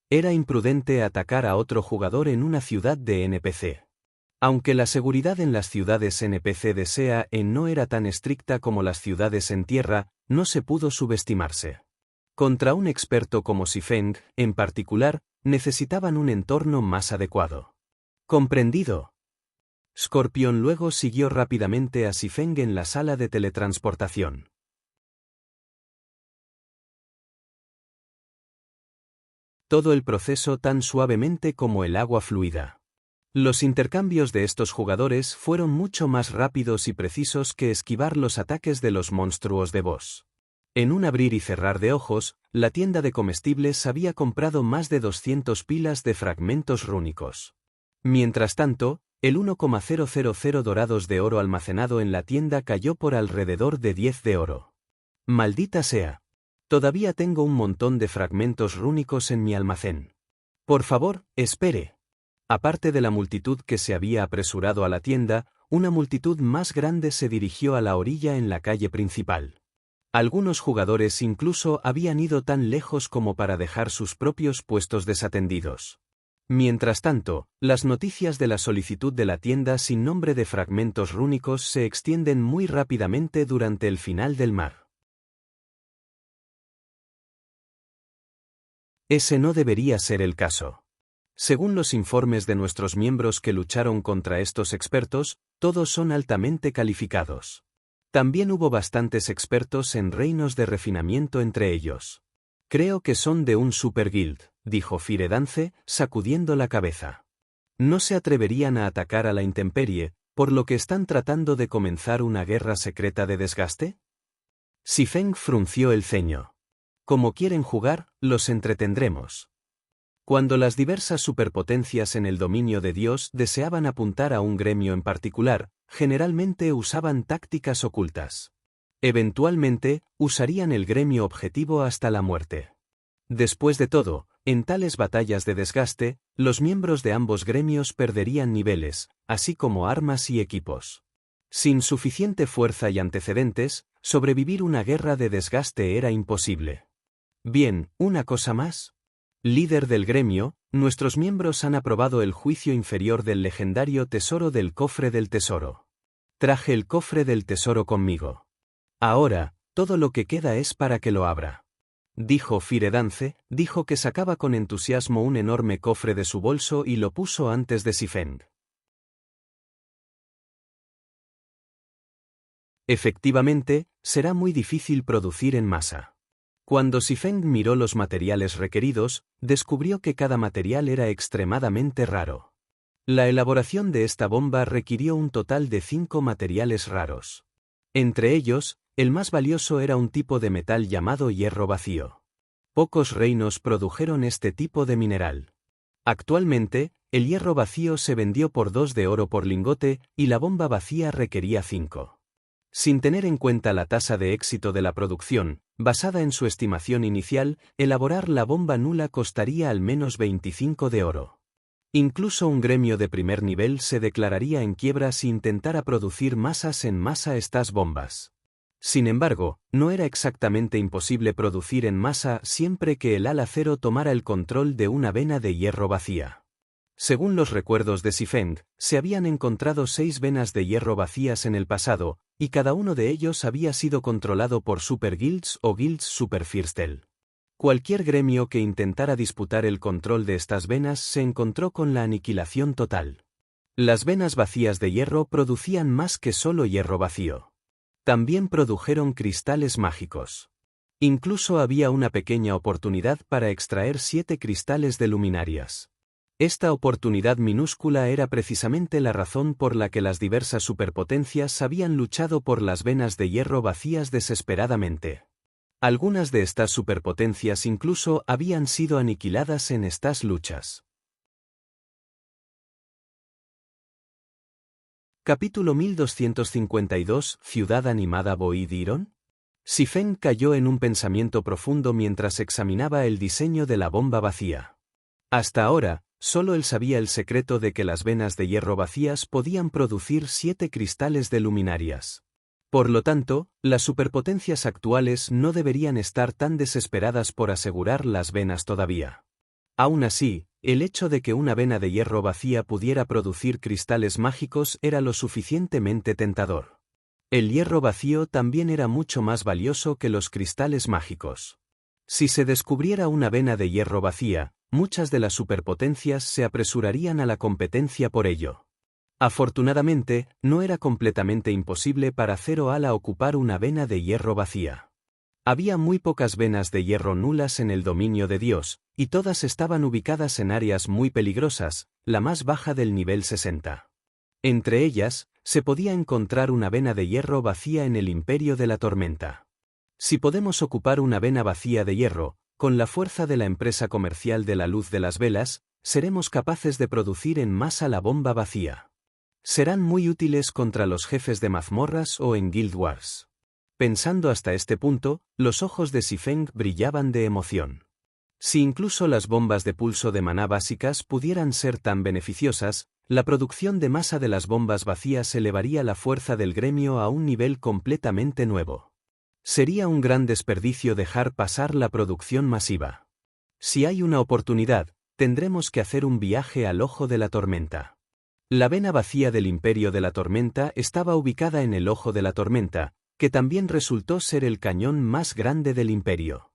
Speaker 1: Era imprudente atacar a otro jugador en una ciudad de NPC. Aunque la seguridad en las ciudades NPC de SEA no era tan estricta como las ciudades en tierra, no se pudo subestimarse. Contra un experto como Xifeng, en particular, necesitaban un entorno más adecuado. ¿Comprendido? Scorpion luego siguió rápidamente a Xifeng en la sala de teletransportación. Todo el proceso tan suavemente como el agua fluida. Los intercambios de estos jugadores fueron mucho más rápidos y precisos que esquivar los ataques de los monstruos de boss. En un abrir y cerrar de ojos, la tienda de comestibles había comprado más de 200 pilas de fragmentos rúnicos. Mientras tanto, el 1,000 dorados de oro almacenado en la tienda cayó por alrededor de 10 de oro. Maldita sea. Todavía tengo un montón de fragmentos rúnicos en mi almacén. Por favor, espere. Aparte de la multitud que se había apresurado a la tienda, una multitud más grande se dirigió a la orilla en la calle principal. Algunos jugadores incluso habían ido tan lejos como para dejar sus propios puestos desatendidos. Mientras tanto, las noticias de la solicitud de la tienda sin nombre de fragmentos rúnicos se extienden muy rápidamente durante el final del mar. Ese no debería ser el caso. Según los informes de nuestros miembros que lucharon contra estos expertos, todos son altamente calificados. También hubo bastantes expertos en reinos de refinamiento entre ellos. Creo que son de un super guild, dijo Firedance, sacudiendo la cabeza. No se atreverían a atacar a la intemperie, por lo que están tratando de comenzar una guerra secreta de desgaste. Xifeng frunció el ceño. Como quieren jugar, los entretendremos. Cuando las diversas superpotencias en el dominio de Dios deseaban apuntar a un gremio en particular, generalmente usaban tácticas ocultas. Eventualmente, usarían el gremio objetivo hasta la muerte. Después de todo, en tales batallas de desgaste, los miembros de ambos gremios perderían niveles, así como armas y equipos. Sin suficiente fuerza y antecedentes, sobrevivir una guerra de desgaste era imposible. Bien, una cosa más. Líder del gremio, nuestros miembros han aprobado el juicio inferior del legendario tesoro del cofre del tesoro. Traje el cofre del tesoro conmigo. Ahora, todo lo que queda es para que lo abra. Dijo Firedance, dijo que sacaba con entusiasmo un enorme cofre de su bolso y lo puso antes de Xifeng. Efectivamente, será muy difícil producir en masa. Cuando Xifeng miró los materiales requeridos, descubrió que cada material era extremadamente raro. La elaboración de esta bomba requirió un total de 5 materiales raros. Entre ellos, el más valioso era un tipo de metal llamado hierro vacío. Pocos reinos produjeron este tipo de mineral. Actualmente, el hierro vacío se vendió por 2 de oro por lingote y la bomba vacía requería 5. Sin tener en cuenta la tasa de éxito de la producción, basada en su estimación inicial, elaborar la bomba nula costaría al menos 25 de oro. Incluso un gremio de primer nivel se declararía en quiebra si intentara producir masas en masa estas bombas. Sin embargo, no era exactamente imposible producir en masa siempre que el ala cero tomara el control de una vena de hierro vacía. Según los recuerdos de Xifeng, se habían encontrado 6 venas de hierro vacías en el pasado, y cada uno de ellos había sido controlado por super guilds o guilds superfirstel. Cualquier gremio que intentara disputar el control de estas venas se encontró con la aniquilación total. Las venas vacías de hierro producían más que solo hierro vacío. También produjeron cristales mágicos. Incluso había una pequeña oportunidad para extraer 7 cristales de luminarias. Esta oportunidad minúscula era precisamente la razón por la que las diversas superpotencias habían luchado por las venas de hierro vacías desesperadamente. Algunas de estas superpotencias incluso habían sido aniquiladas en estas luchas. Capítulo 1252 ¿Ciudad animada Boidiron? Xifeng cayó en un pensamiento profundo mientras examinaba el diseño de la bomba vacía. Hasta ahora, solo él sabía el secreto de que las venas de hierro vacías podían producir 7 cristales de luminarias. Por lo tanto, las superpotencias actuales no deberían estar tan desesperadas por asegurar las venas todavía. Aún así, el hecho de que una vena de hierro vacía pudiera producir cristales mágicos era lo suficientemente tentador. El hierro vacío también era mucho más valioso que los cristales mágicos. Si se descubriera una vena de hierro vacía, muchas de las superpotencias se apresurarían a la competencia por ello. Afortunadamente, no era completamente imposible para Zero Ala ocupar una vena de hierro vacía. Había muy pocas venas de hierro nulas en el dominio de Dios, y todas estaban ubicadas en áreas muy peligrosas, la más baja del nivel 60. Entre ellas, se podía encontrar una vena de hierro vacía en el Imperio de la Tormenta. Si podemos ocupar una vena vacía de hierro, con la fuerza de la empresa comercial de la luz de las velas, seremos capaces de producir en masa la bomba vacía. Serán muy útiles contra los jefes de mazmorras o en Guild Wars. Pensando hasta este punto, los ojos de Xifeng brillaban de emoción. Si incluso las bombas de pulso de maná básicas pudieran ser tan beneficiosas, la producción de masa de las bombas vacías elevaría la fuerza del gremio a un nivel completamente nuevo. Sería un gran desperdicio dejar pasar la producción masiva. Si hay una oportunidad, tendremos que hacer un viaje al Ojo de la Tormenta. La vena vacía del Imperio de la Tormenta estaba ubicada en el Ojo de la Tormenta, que también resultó ser el cañón más grande del Imperio.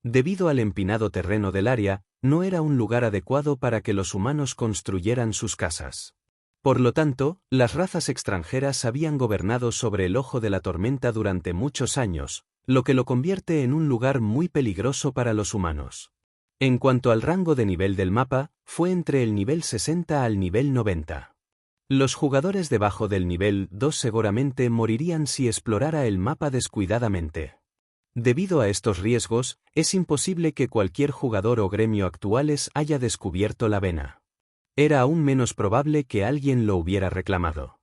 Speaker 1: Debido al empinado terreno del área, no era un lugar adecuado para que los humanos construyeran sus casas. Por lo tanto, las razas extranjeras habían gobernado sobre el Ojo de la Tormenta durante muchos años, lo que lo convierte en un lugar muy peligroso para los humanos. En cuanto al rango de nivel del mapa, fue entre el nivel 60 al nivel 90. Los jugadores debajo del nivel 2 seguramente morirían si explorara el mapa descuidadamente. Debido a estos riesgos, es imposible que cualquier jugador o gremio actuales haya descubierto la vena. Era aún menos probable que alguien lo hubiera reclamado.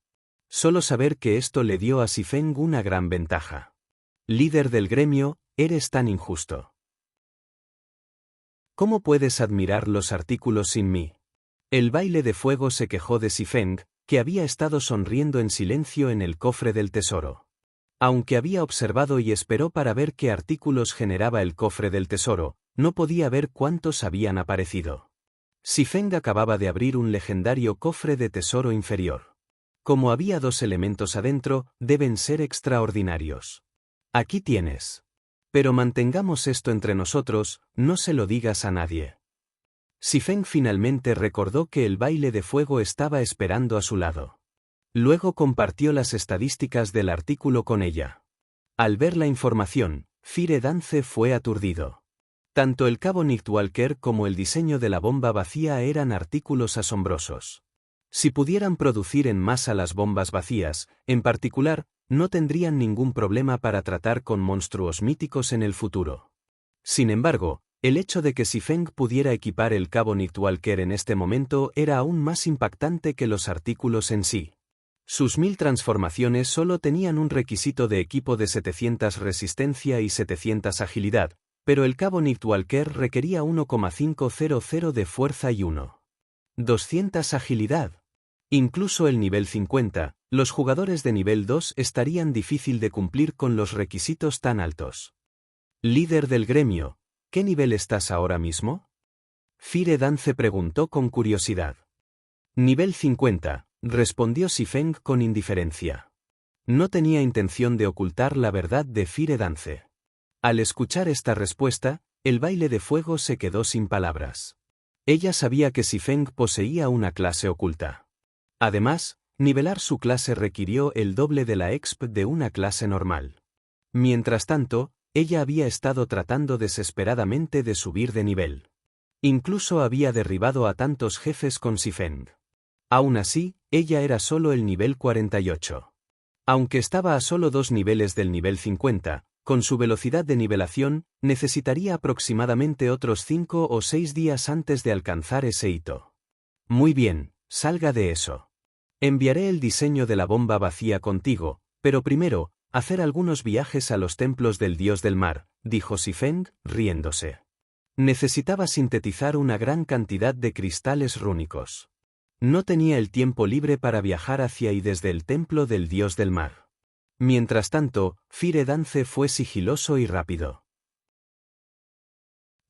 Speaker 1: Solo saber que esto le dio a Xifeng una gran ventaja. Líder del gremio, eres tan injusto. ¿Cómo puedes admirar los artículos sin mí? El baile de fuego se quejó de Xifeng, que había estado sonriendo en silencio en el cofre del tesoro. Aunque había observado y esperó para ver qué artículos generaba el cofre del tesoro, no podía ver cuántos habían aparecido. Xifeng acababa de abrir un legendario cofre de tesoro inferior. Como había 2 elementos adentro, deben ser extraordinarios. Aquí tienes. Pero mantengamos esto entre nosotros, no se lo digas a nadie. Xifeng finalmente recordó que el baile de fuego estaba esperando a su lado. Luego compartió las estadísticas del artículo con ella. Al ver la información, Fire Dance fue aturdido. Tanto el cabo Nightwalker como el diseño de la bomba vacía eran artículos asombrosos. Si pudieran producir en masa las bombas vacías, en particular, no tendrían ningún problema para tratar con monstruos míticos en el futuro. Sin embargo, el hecho de que Xifeng pudiera equipar el cabo Nightwalker en este momento era aún más impactante que los artículos en sí. Sus 1000 transformaciones solo tenían un requisito de equipo de 700 resistencia y 700 agilidad, pero el cabo Nightwalker requería 1,500 de fuerza y 1,200 agilidad. Incluso el nivel 50, los jugadores de nivel 2 estarían difícil de cumplir con los requisitos tan altos. Líder del gremio, ¿qué nivel estás ahora mismo? Fire Dance preguntó con curiosidad. Nivel 50, respondió Xifeng con indiferencia. No tenía intención de ocultar la verdad de Fire Dance. Al escuchar esta respuesta, el baile de fuego se quedó sin palabras. Ella sabía que Xifeng poseía una clase oculta. Además, nivelar su clase requirió el doble de la exp de una clase normal. Mientras tanto, ella había estado tratando desesperadamente de subir de nivel. Incluso había derribado a tantos jefes con Xifeng. Aún así, ella era solo el nivel 48. Aunque estaba a solo 2 niveles del nivel 50, con su velocidad de nivelación, necesitaría aproximadamente otros 5 o 6 días antes de alcanzar ese hito. Muy bien, salga de eso. Enviaré el diseño de la bomba vacía contigo, pero primero, hacer algunos viajes a los templos del dios del mar, dijo Xifeng, riéndose. Necesitaba sintetizar una gran cantidad de cristales rúnicos. No tenía el tiempo libre para viajar hacia y desde el templo del dios del mar. Mientras tanto, Fire Dance fue sigiloso y rápido.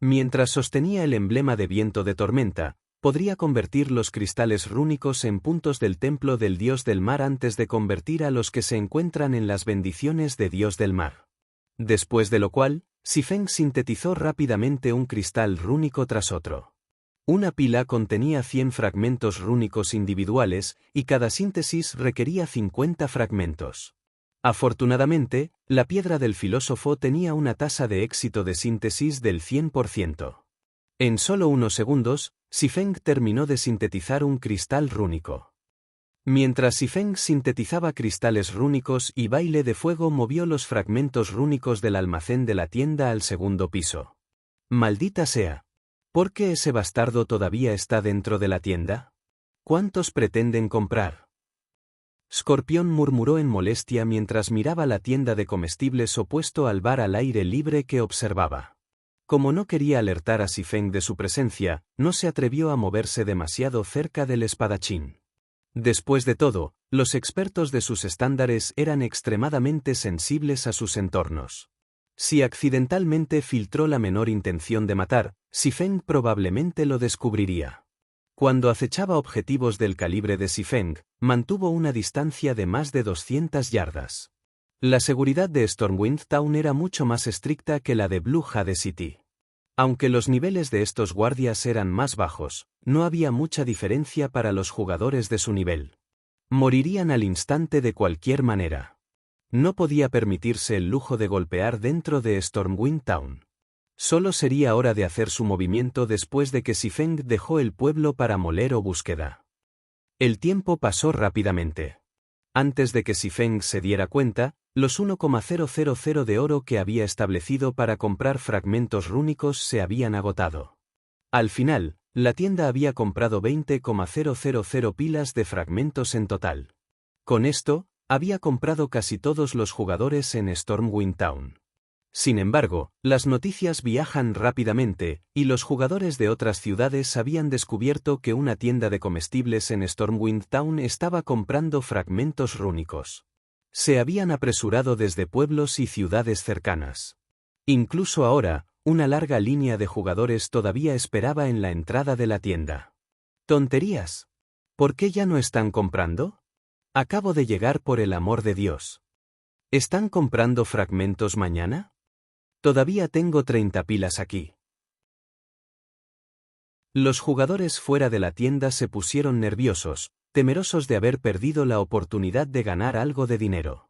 Speaker 1: Mientras sostenía el emblema de viento de tormenta, podría convertir los cristales rúnicos en puntos del templo del dios del mar antes de convertir a los que se encuentran en las bendiciones de dios del mar. Después de lo cual, Xifeng sintetizó rápidamente un cristal rúnico tras otro. Una pila contenía 100 fragmentos rúnicos individuales, y cada síntesis requería 50 fragmentos. Afortunadamente, la piedra del filósofo tenía una tasa de éxito de síntesis del 100%. En solo unos segundos, Xifeng terminó de sintetizar un cristal rúnico. Mientras Xifeng sintetizaba cristales rúnicos y Baile de Fuego movió los fragmentos rúnicos del almacén de la tienda al segundo piso. Maldita sea. ¿Por qué ese bastardo todavía está dentro de la tienda? ¿Cuántos pretenden comprar? Scorpion murmuró en molestia mientras miraba la tienda de comestibles opuesto al bar al aire libre que observaba. Como no quería alertar a Xifeng de su presencia, no se atrevió a moverse demasiado cerca del espadachín. Después de todo, los expertos de sus estándares eran extremadamente sensibles a sus entornos. Si accidentalmente filtró la menor intención de matar, Xifeng probablemente lo descubriría. Cuando acechaba objetivos del calibre de Xifeng, mantuvo una distancia de más de 200 yardas. La seguridad de Stormwind Town era mucho más estricta que la de Blue Jade City. Aunque los niveles de estos guardias eran más bajos, no había mucha diferencia para los jugadores de su nivel. Morirían al instante de cualquier manera. No podía permitirse el lujo de golpear dentro de Stormwind Town. Solo sería hora de hacer su movimiento después de que Xifeng dejó el pueblo para moler o búsqueda. El tiempo pasó rápidamente. Antes de que Xifeng se diera cuenta, los 1,000 de oro que había establecido para comprar fragmentos rúnicos se habían agotado. Al final, la tienda había comprado 20,000 pilas de fragmentos en total. Con esto, había comprado casi todos los jugadores en Stormwind Town. Sin embargo, las noticias viajan rápidamente, y los jugadores de otras ciudades habían descubierto que una tienda de comestibles en Stormwind Town estaba comprando fragmentos rúnicos. Se habían apresurado desde pueblos y ciudades cercanas. Incluso ahora, una larga línea de jugadores todavía esperaba en la entrada de la tienda. ¿Tonterías? ¿Por qué ya no están comprando? Acabo de llegar, por el amor de Dios. ¿Están comprando fragmentos mañana? Todavía tengo 30 pilas aquí. Los jugadores fuera de la tienda se pusieron nerviosos, temerosos de haber perdido la oportunidad de ganar algo de dinero.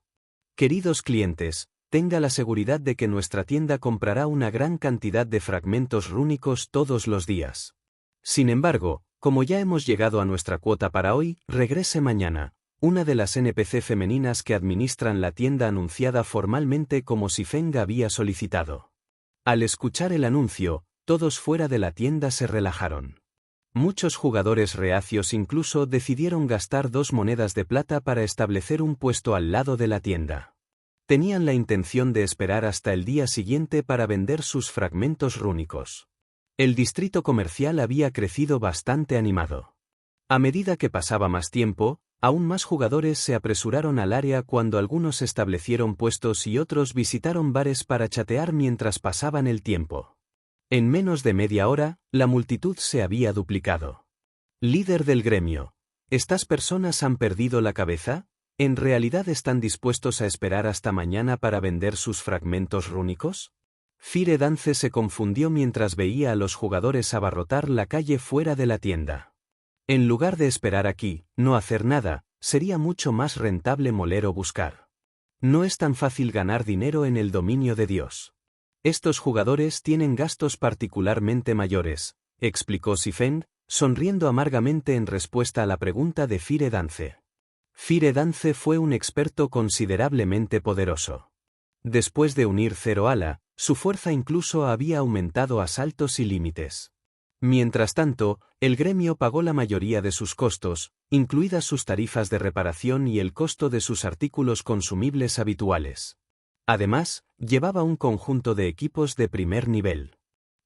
Speaker 1: Queridos clientes, tenga la seguridad de que nuestra tienda comprará una gran cantidad de fragmentos rúnicos todos los días. Sin embargo, como ya hemos llegado a nuestra cuota para hoy, regrese mañana. Una de las NPC femeninas que administran la tienda anunciada formalmente como Xifeng había solicitado. Al escuchar el anuncio, todos fuera de la tienda se relajaron. Muchos jugadores reacios incluso decidieron gastar 2 monedas de plata para establecer un puesto al lado de la tienda. Tenían la intención de esperar hasta el día siguiente para vender sus fragmentos rúnicos. El distrito comercial había crecido bastante animado. A medida que pasaba más tiempo, aún más jugadores se apresuraron al área cuando algunos establecieron puestos y otros visitaron bares para chatear mientras pasaban el tiempo. En menos de media hora, la multitud se había duplicado. Líder del gremio, ¿estas personas han perdido la cabeza? ¿En realidad están dispuestos a esperar hasta mañana para vender sus fragmentos rúnicos? Fire Dance se confundió mientras veía a los jugadores abarrotar la calle fuera de la tienda. En lugar de esperar aquí, no hacer nada, sería mucho más rentable moler o buscar. No es tan fácil ganar dinero en el dominio de Dios. Estos jugadores tienen gastos particularmente mayores, explicó Xifeng, sonriendo amargamente en respuesta a la pregunta de Fire Dance. Fire Dance fue un experto considerablemente poderoso. Después de unir Zero Ala, su fuerza incluso había aumentado a saltos y límites. Mientras tanto, el gremio pagó la mayoría de sus costos, incluidas sus tarifas de reparación y el costo de sus artículos consumibles habituales. Además, llevaba un conjunto de equipos de primer nivel.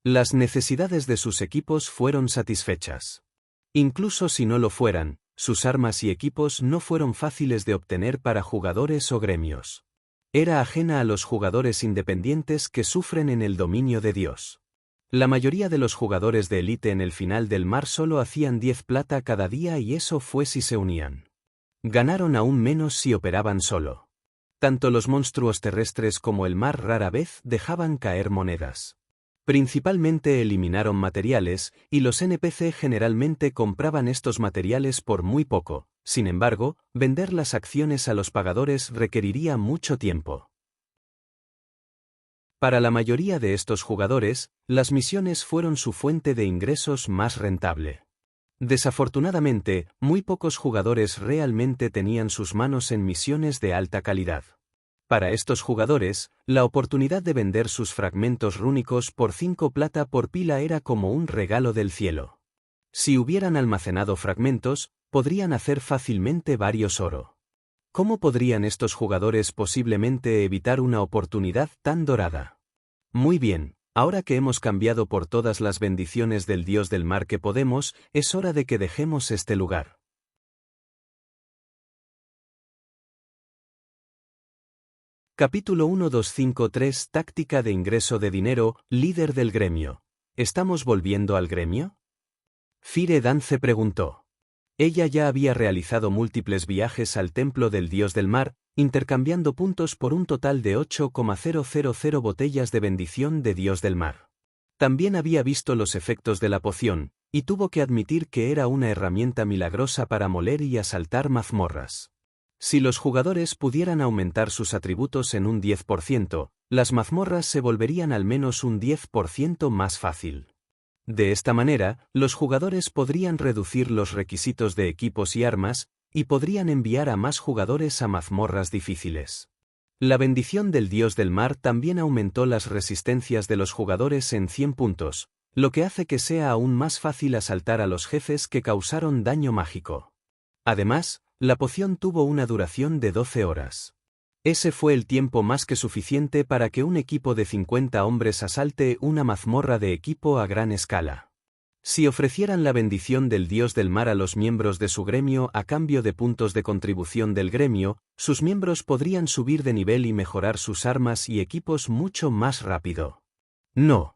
Speaker 1: Las necesidades de sus equipos fueron satisfechas. Incluso si no lo fueran, sus armas y equipos no fueron fáciles de obtener para jugadores o gremios. Era ajena a los jugadores independientes que sufren en el dominio de Dios. La mayoría de los jugadores de élite en el final del mar solo hacían 10 plata cada día y eso fue si se unían. Ganaron aún menos si operaban solo. Tanto los monstruos terrestres como el mar rara vez dejaban caer monedas. Principalmente eliminaron materiales, y los NPC generalmente compraban estos materiales por muy poco. Sin embargo, vender las acciones a los pagadores requeriría mucho tiempo. Para la mayoría de estos jugadores, las misiones fueron su fuente de ingresos más rentable. Desafortunadamente, muy pocos jugadores realmente tenían sus manos en misiones de alta calidad. Para estos jugadores, la oportunidad de vender sus fragmentos rúnicos por 5 plata por pila era como un regalo del cielo. Si hubieran almacenado fragmentos, podrían hacer fácilmente varios oro. ¿Cómo podrían estos jugadores posiblemente evitar una oportunidad tan dorada? Muy bien, ahora que hemos cambiado por todas las bendiciones del dios del mar que podemos, es hora de que dejemos este lugar. Capítulo 1253 Táctica de ingreso de dinero, líder del gremio. ¿Estamos volviendo al gremio? Fire Dance preguntó. Ella ya había realizado múltiples viajes al templo del dios del mar, intercambiando puntos por un total de 8,000 botellas de bendición de dios del mar. También había visto los efectos de la poción, y tuvo que admitir que era una herramienta milagrosa para moler y asaltar mazmorras. Si los jugadores pudieran aumentar sus atributos en un 10%, las mazmorras se volverían al menos un 10% más fácil. De esta manera, los jugadores podrían reducir los requisitos de equipos y armas, y podrían enviar a más jugadores a mazmorras difíciles. La bendición del dios del mar también aumentó las resistencias de los jugadores en 100 puntos, lo que hace que sea aún más fácil asaltar a los jefes que causaron daño mágico. Además, la poción tuvo una duración de 12 horas. Ese fue el tiempo más que suficiente para que un equipo de 50 hombres asalte una mazmorra de equipo a gran escala. Si ofrecieran la bendición del dios del mar a los miembros de su gremio a cambio de puntos de contribución del gremio, sus miembros podrían subir de nivel y mejorar sus armas y equipos mucho más rápido. No.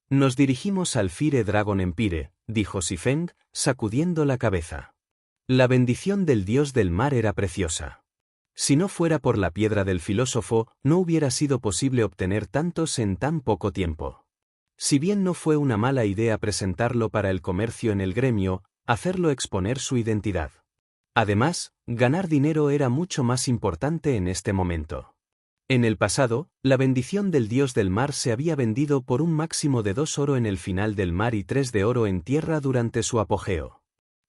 Speaker 1: Nos dirigimos al Fire Dragon Empire, dijo Xifeng, sacudiendo la cabeza. La bendición del dios del mar era preciosa. Si no fuera por la piedra del filósofo, no hubiera sido posible obtener tantos en tan poco tiempo. Si bien no fue una mala idea presentarlo para el comercio en el gremio, hacerlo exponer su identidad. Además, ganar dinero era mucho más importante en este momento. En el pasado, la bendición del dios del mar se había vendido por un máximo de 2 oro en el final del mar y 3 de oro en tierra durante su apogeo.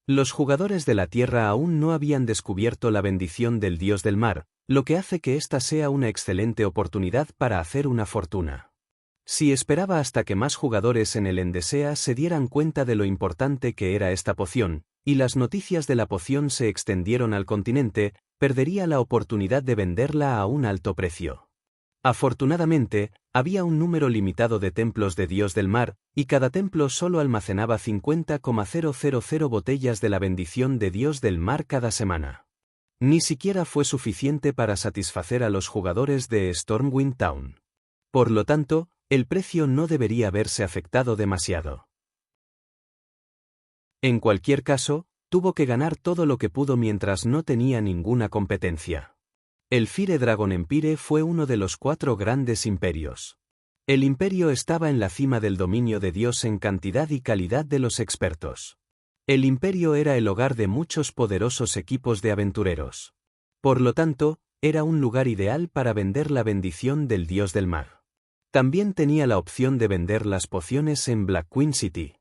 Speaker 1: Los jugadores de la Tierra aún no habían descubierto la bendición del dios del mar, lo que hace que esta sea una excelente oportunidad para hacer una fortuna. Si esperaba hasta que más jugadores en el Endesea se dieran cuenta de lo importante que era esta poción, y las noticias de la poción se extendieron al continente, perdería la oportunidad de venderla a un alto precio. Afortunadamente, había un número limitado de templos de dios del mar, y cada templo solo almacenaba 50,000 botellas de la bendición de dios del mar cada semana. Ni siquiera fue suficiente para satisfacer a los jugadores de Stormwind Town. Por lo tanto, el precio no debería verse afectado demasiado. En cualquier caso, tuvo que ganar todo lo que pudo mientras no tenía ninguna competencia. El Fire Dragon Empire fue uno de los 4 grandes imperios. El imperio estaba en la cima del dominio de Dios en cantidad y calidad de los expertos. El imperio era el hogar de muchos poderosos equipos de aventureros. Por lo tanto, era un lugar ideal para vender la bendición del dios del mar. También tenía la opción de vender las pociones en Black Queen City.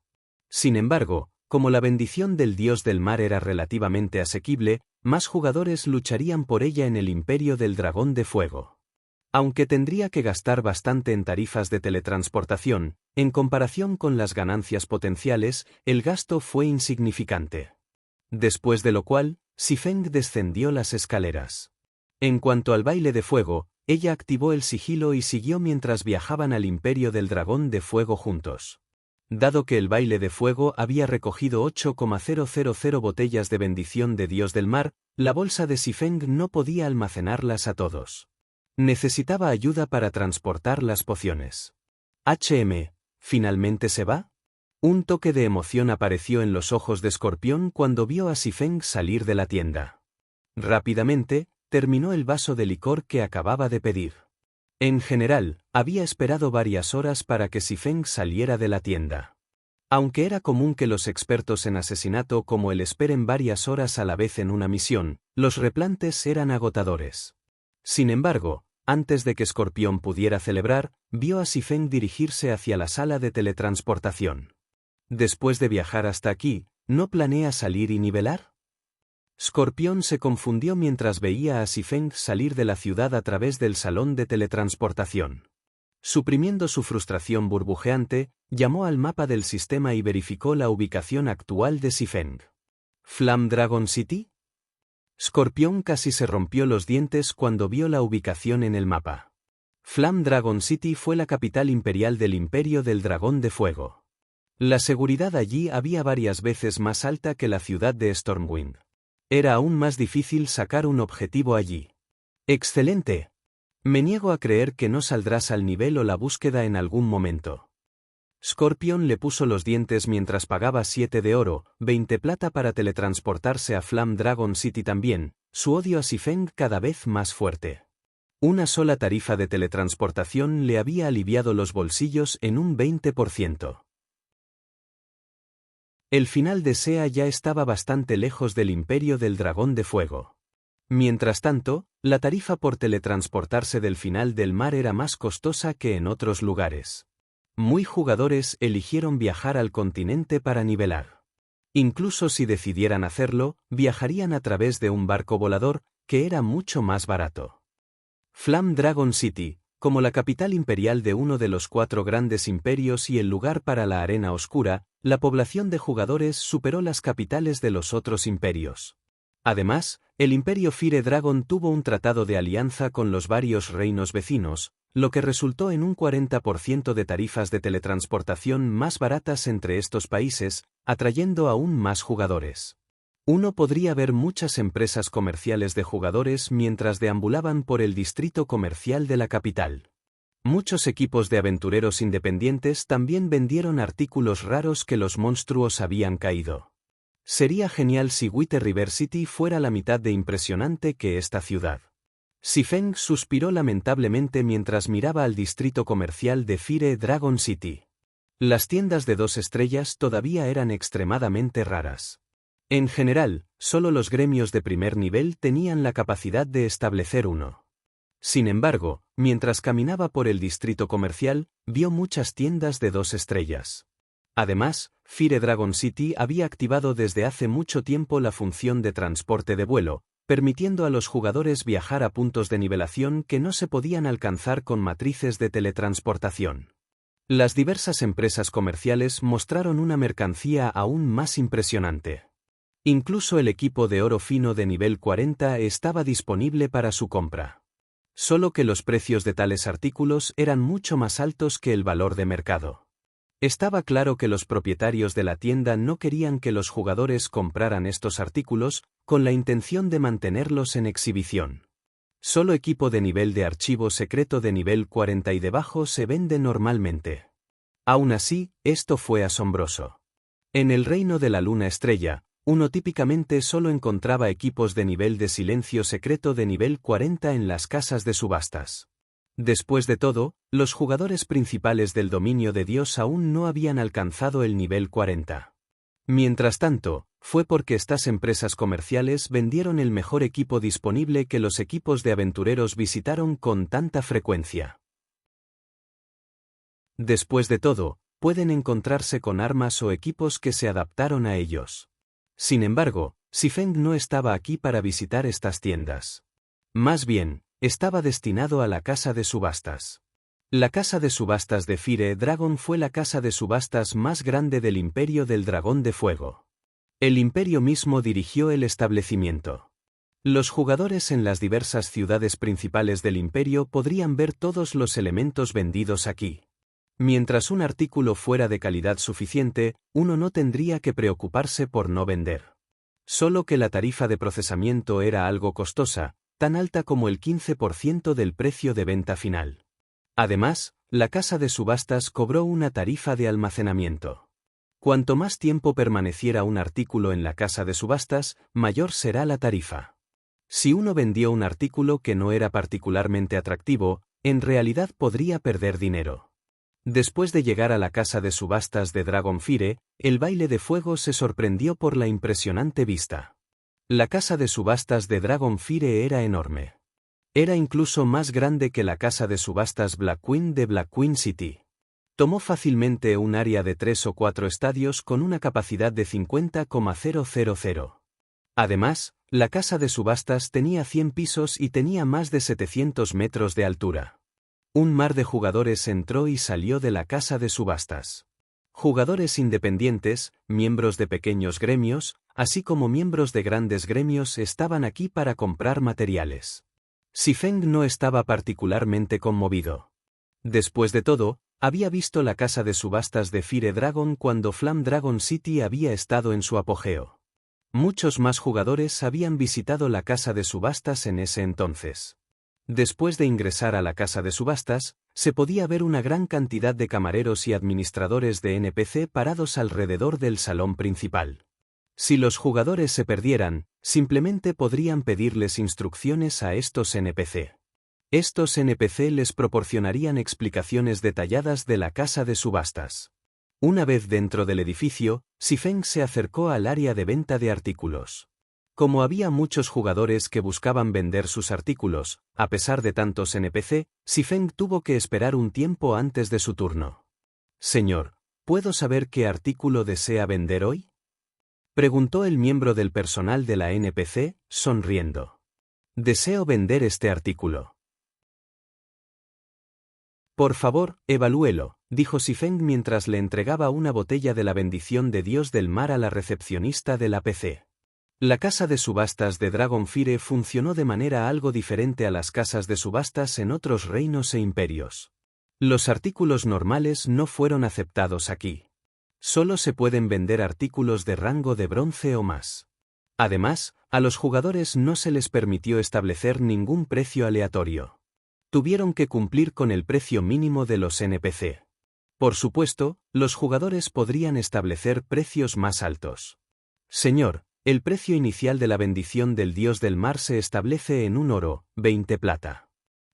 Speaker 1: Sin embargo, como la bendición del dios del mar era relativamente asequible, más jugadores lucharían por ella en el Imperio del Dragón de Fuego. Aunque tendría que gastar bastante en tarifas de teletransportación, en comparación con las ganancias potenciales, el gasto fue insignificante. Después de lo cual, Xifeng descendió las escaleras. En cuanto al baile de fuego, ella activó el sigilo y siguió mientras viajaban al Imperio del Dragón de Fuego juntos. Dado que el baile de fuego había recogido 8,000 botellas de bendición de dios del mar, la bolsa de Xifeng no podía almacenarlas a todos. Necesitaba ayuda para transportar las pociones. ¿Finalmente se va? Un toque de emoción apareció en los ojos de Escorpión cuando vio a Xifeng salir de la tienda. Rápidamente, terminó el vaso de licor que acababa de pedir. En general, había esperado varias horas para que Xifeng saliera de la tienda. Aunque era común que los expertos en asesinato como él esperen varias horas a la vez en una misión, los replantes eran agotadores. Sin embargo, antes de que Scorpion pudiera celebrar, vio a Xifeng dirigirse hacia la sala de teletransportación. Después de viajar hasta aquí, ¿no planea salir y nivelar? Scorpion se confundió mientras veía a Xifeng salir de la ciudad a través del salón de teletransportación. Suprimiendo su frustración burbujeante, llamó al mapa del sistema y verificó la ubicación actual de Xifeng. ¿Flame Dragon City? Scorpion casi se rompió los dientes cuando vio la ubicación en el mapa. Flame Dragon City fue la capital imperial del Imperio del Dragón de Fuego. La seguridad allí había varias veces más alta que la ciudad de Stormwind. Era aún más difícil sacar un objetivo allí. ¡Excelente! Me niego a creer que no saldrás al nivel o la búsqueda en algún momento. Scorpion le puso los dientes mientras pagaba 7 de oro, 20 plata para teletransportarse a Flame Dragon City también, su odio a Xifeng cada vez más fuerte. Una sola tarifa de teletransportación le había aliviado los bolsillos en un 20%. El final de Sea ya estaba bastante lejos del Imperio del Dragón de Fuego. Mientras tanto, la tarifa por teletransportarse del final del mar era más costosa que en otros lugares. Muy jugadores eligieron viajar al continente para nivelar. Incluso si decidieran hacerlo, viajarían a través de un barco volador, que era mucho más barato. Flame Dragon City, como la capital imperial de uno de los 4 grandes imperios y el lugar para la arena oscura, la población de jugadores superó las capitales de los otros imperios. Además, el Imperio Fire Dragon tuvo un tratado de alianza con los varios reinos vecinos, lo que resultó en un 40% de tarifas de teletransportación más baratas entre estos países, atrayendo aún más jugadores. Uno podría ver muchas empresas comerciales de jugadores mientras deambulaban por el distrito comercial de la capital. Muchos equipos de aventureros independientes también vendieron artículos raros que los monstruos habían caído. Sería genial si White River City fuera la mitad de impresionante que esta ciudad. Xifeng suspiró lamentablemente mientras miraba al distrito comercial de Fire Dragon City. Las tiendas de 2 estrellas todavía eran extremadamente raras. En general, solo los gremios de primer nivel tenían la capacidad de establecer uno. Sin embargo, mientras caminaba por el distrito comercial, vio muchas tiendas de 2 estrellas. Además, Fire Dragon City había activado desde hace mucho tiempo la función de transporte de vuelo, permitiendo a los jugadores viajar a puntos de nivelación que no se podían alcanzar con matrices de teletransportación. Las diversas empresas comerciales mostraron una mercancía aún más impresionante. Incluso el equipo de oro fino de nivel 40 estaba disponible para su compra. Solo que los precios de tales artículos eran mucho más altos que el valor de mercado. Estaba claro que los propietarios de la tienda no querían que los jugadores compraran estos artículos, con la intención de mantenerlos en exhibición. Solo equipo de nivel de archivo secreto de nivel 40 y debajo se vende normalmente. Aún así, esto fue asombroso. En el reino de la luna estrella, uno típicamente solo encontraba equipos de nivel de silencio secreto de nivel 40 en las casas de subastas. Después de todo, los jugadores principales del dominio de Dios aún no habían alcanzado el nivel 40. Mientras tanto, fue porque estas empresas comerciales vendieron el mejor equipo disponible que los equipos de aventureros visitaron con tanta frecuencia. Después de todo, pueden encontrarse con armas o equipos que se adaptaron a ellos. Sin embargo, Xifeng no estaba aquí para visitar estas tiendas. Más bien, estaba destinado a la casa de subastas. La casa de subastas de Fire Dragon fue la casa de subastas más grande del Imperio del Dragón de Fuego. El Imperio mismo dirigió el establecimiento. Los jugadores en las diversas ciudades principales del Imperio podrían ver todos los elementos vendidos aquí. Mientras un artículo fuera de calidad suficiente, uno no tendría que preocuparse por no vender. Solo que la tarifa de procesamiento era algo costosa, tan alta como el 15% del precio de venta final. Además, la casa de subastas cobró una tarifa de almacenamiento. Cuanto más tiempo permaneciera un artículo en la casa de subastas, mayor será la tarifa. Si uno vendió un artículo que no era particularmente atractivo, en realidad podría perder dinero. Después de llegar a la casa de subastas de Dragonfire, el baile de fuego se sorprendió por la impresionante vista. La casa de subastas de Dragonfire era enorme. Era incluso más grande que la casa de subastas Black Queen de Black Queen City. Tomó fácilmente un área de 3 o 4 estadios con una capacidad de 50,000. Además, la casa de subastas tenía 100 pisos y tenía más de 700 metros de altura. Un mar de jugadores entró y salió de la casa de subastas. Jugadores independientes, miembros de pequeños gremios, así como miembros de grandes gremios estaban aquí para comprar materiales. Xifeng no estaba particularmente conmovido. Después de todo, había visto la casa de subastas de Fire Dragon cuando Flame Dragon City había estado en su apogeo. Muchos más jugadores habían visitado la casa de subastas en ese entonces. Después de ingresar a la casa de subastas, se podía ver una gran cantidad de camareros y administradores de NPC parados alrededor del salón principal. Si los jugadores se perdieran, simplemente podrían pedirles instrucciones a estos NPC. Estos NPC les proporcionarían explicaciones detalladas de la casa de subastas. Una vez dentro del edificio, Xifeng se acercó al área de venta de artículos. Como había muchos jugadores que buscaban vender sus artículos, a pesar de tantos NPC, Xifeng tuvo que esperar un tiempo antes de su turno. «Señor, ¿puedo saber qué artículo desea vender hoy?», preguntó el miembro del personal de la NPC, sonriendo. «Deseo vender este artículo». «Por favor, evalúelo», dijo Xifeng mientras le entregaba una botella de la bendición de Dios del Mar a la recepcionista de la PC. La casa de subastas de Dragonfire funcionó de manera algo diferente a las casas de subastas en otros reinos e imperios. Los artículos normales no fueron aceptados aquí. Solo se pueden vender artículos de rango de bronce o más. Además, a los jugadores no se les permitió establecer ningún precio aleatorio. Tuvieron que cumplir con el precio mínimo de los NPC. Por supuesto, los jugadores podrían establecer precios más altos. «Señor, el precio inicial de la bendición del Dios del Mar se establece en 1 oro, 20 plata.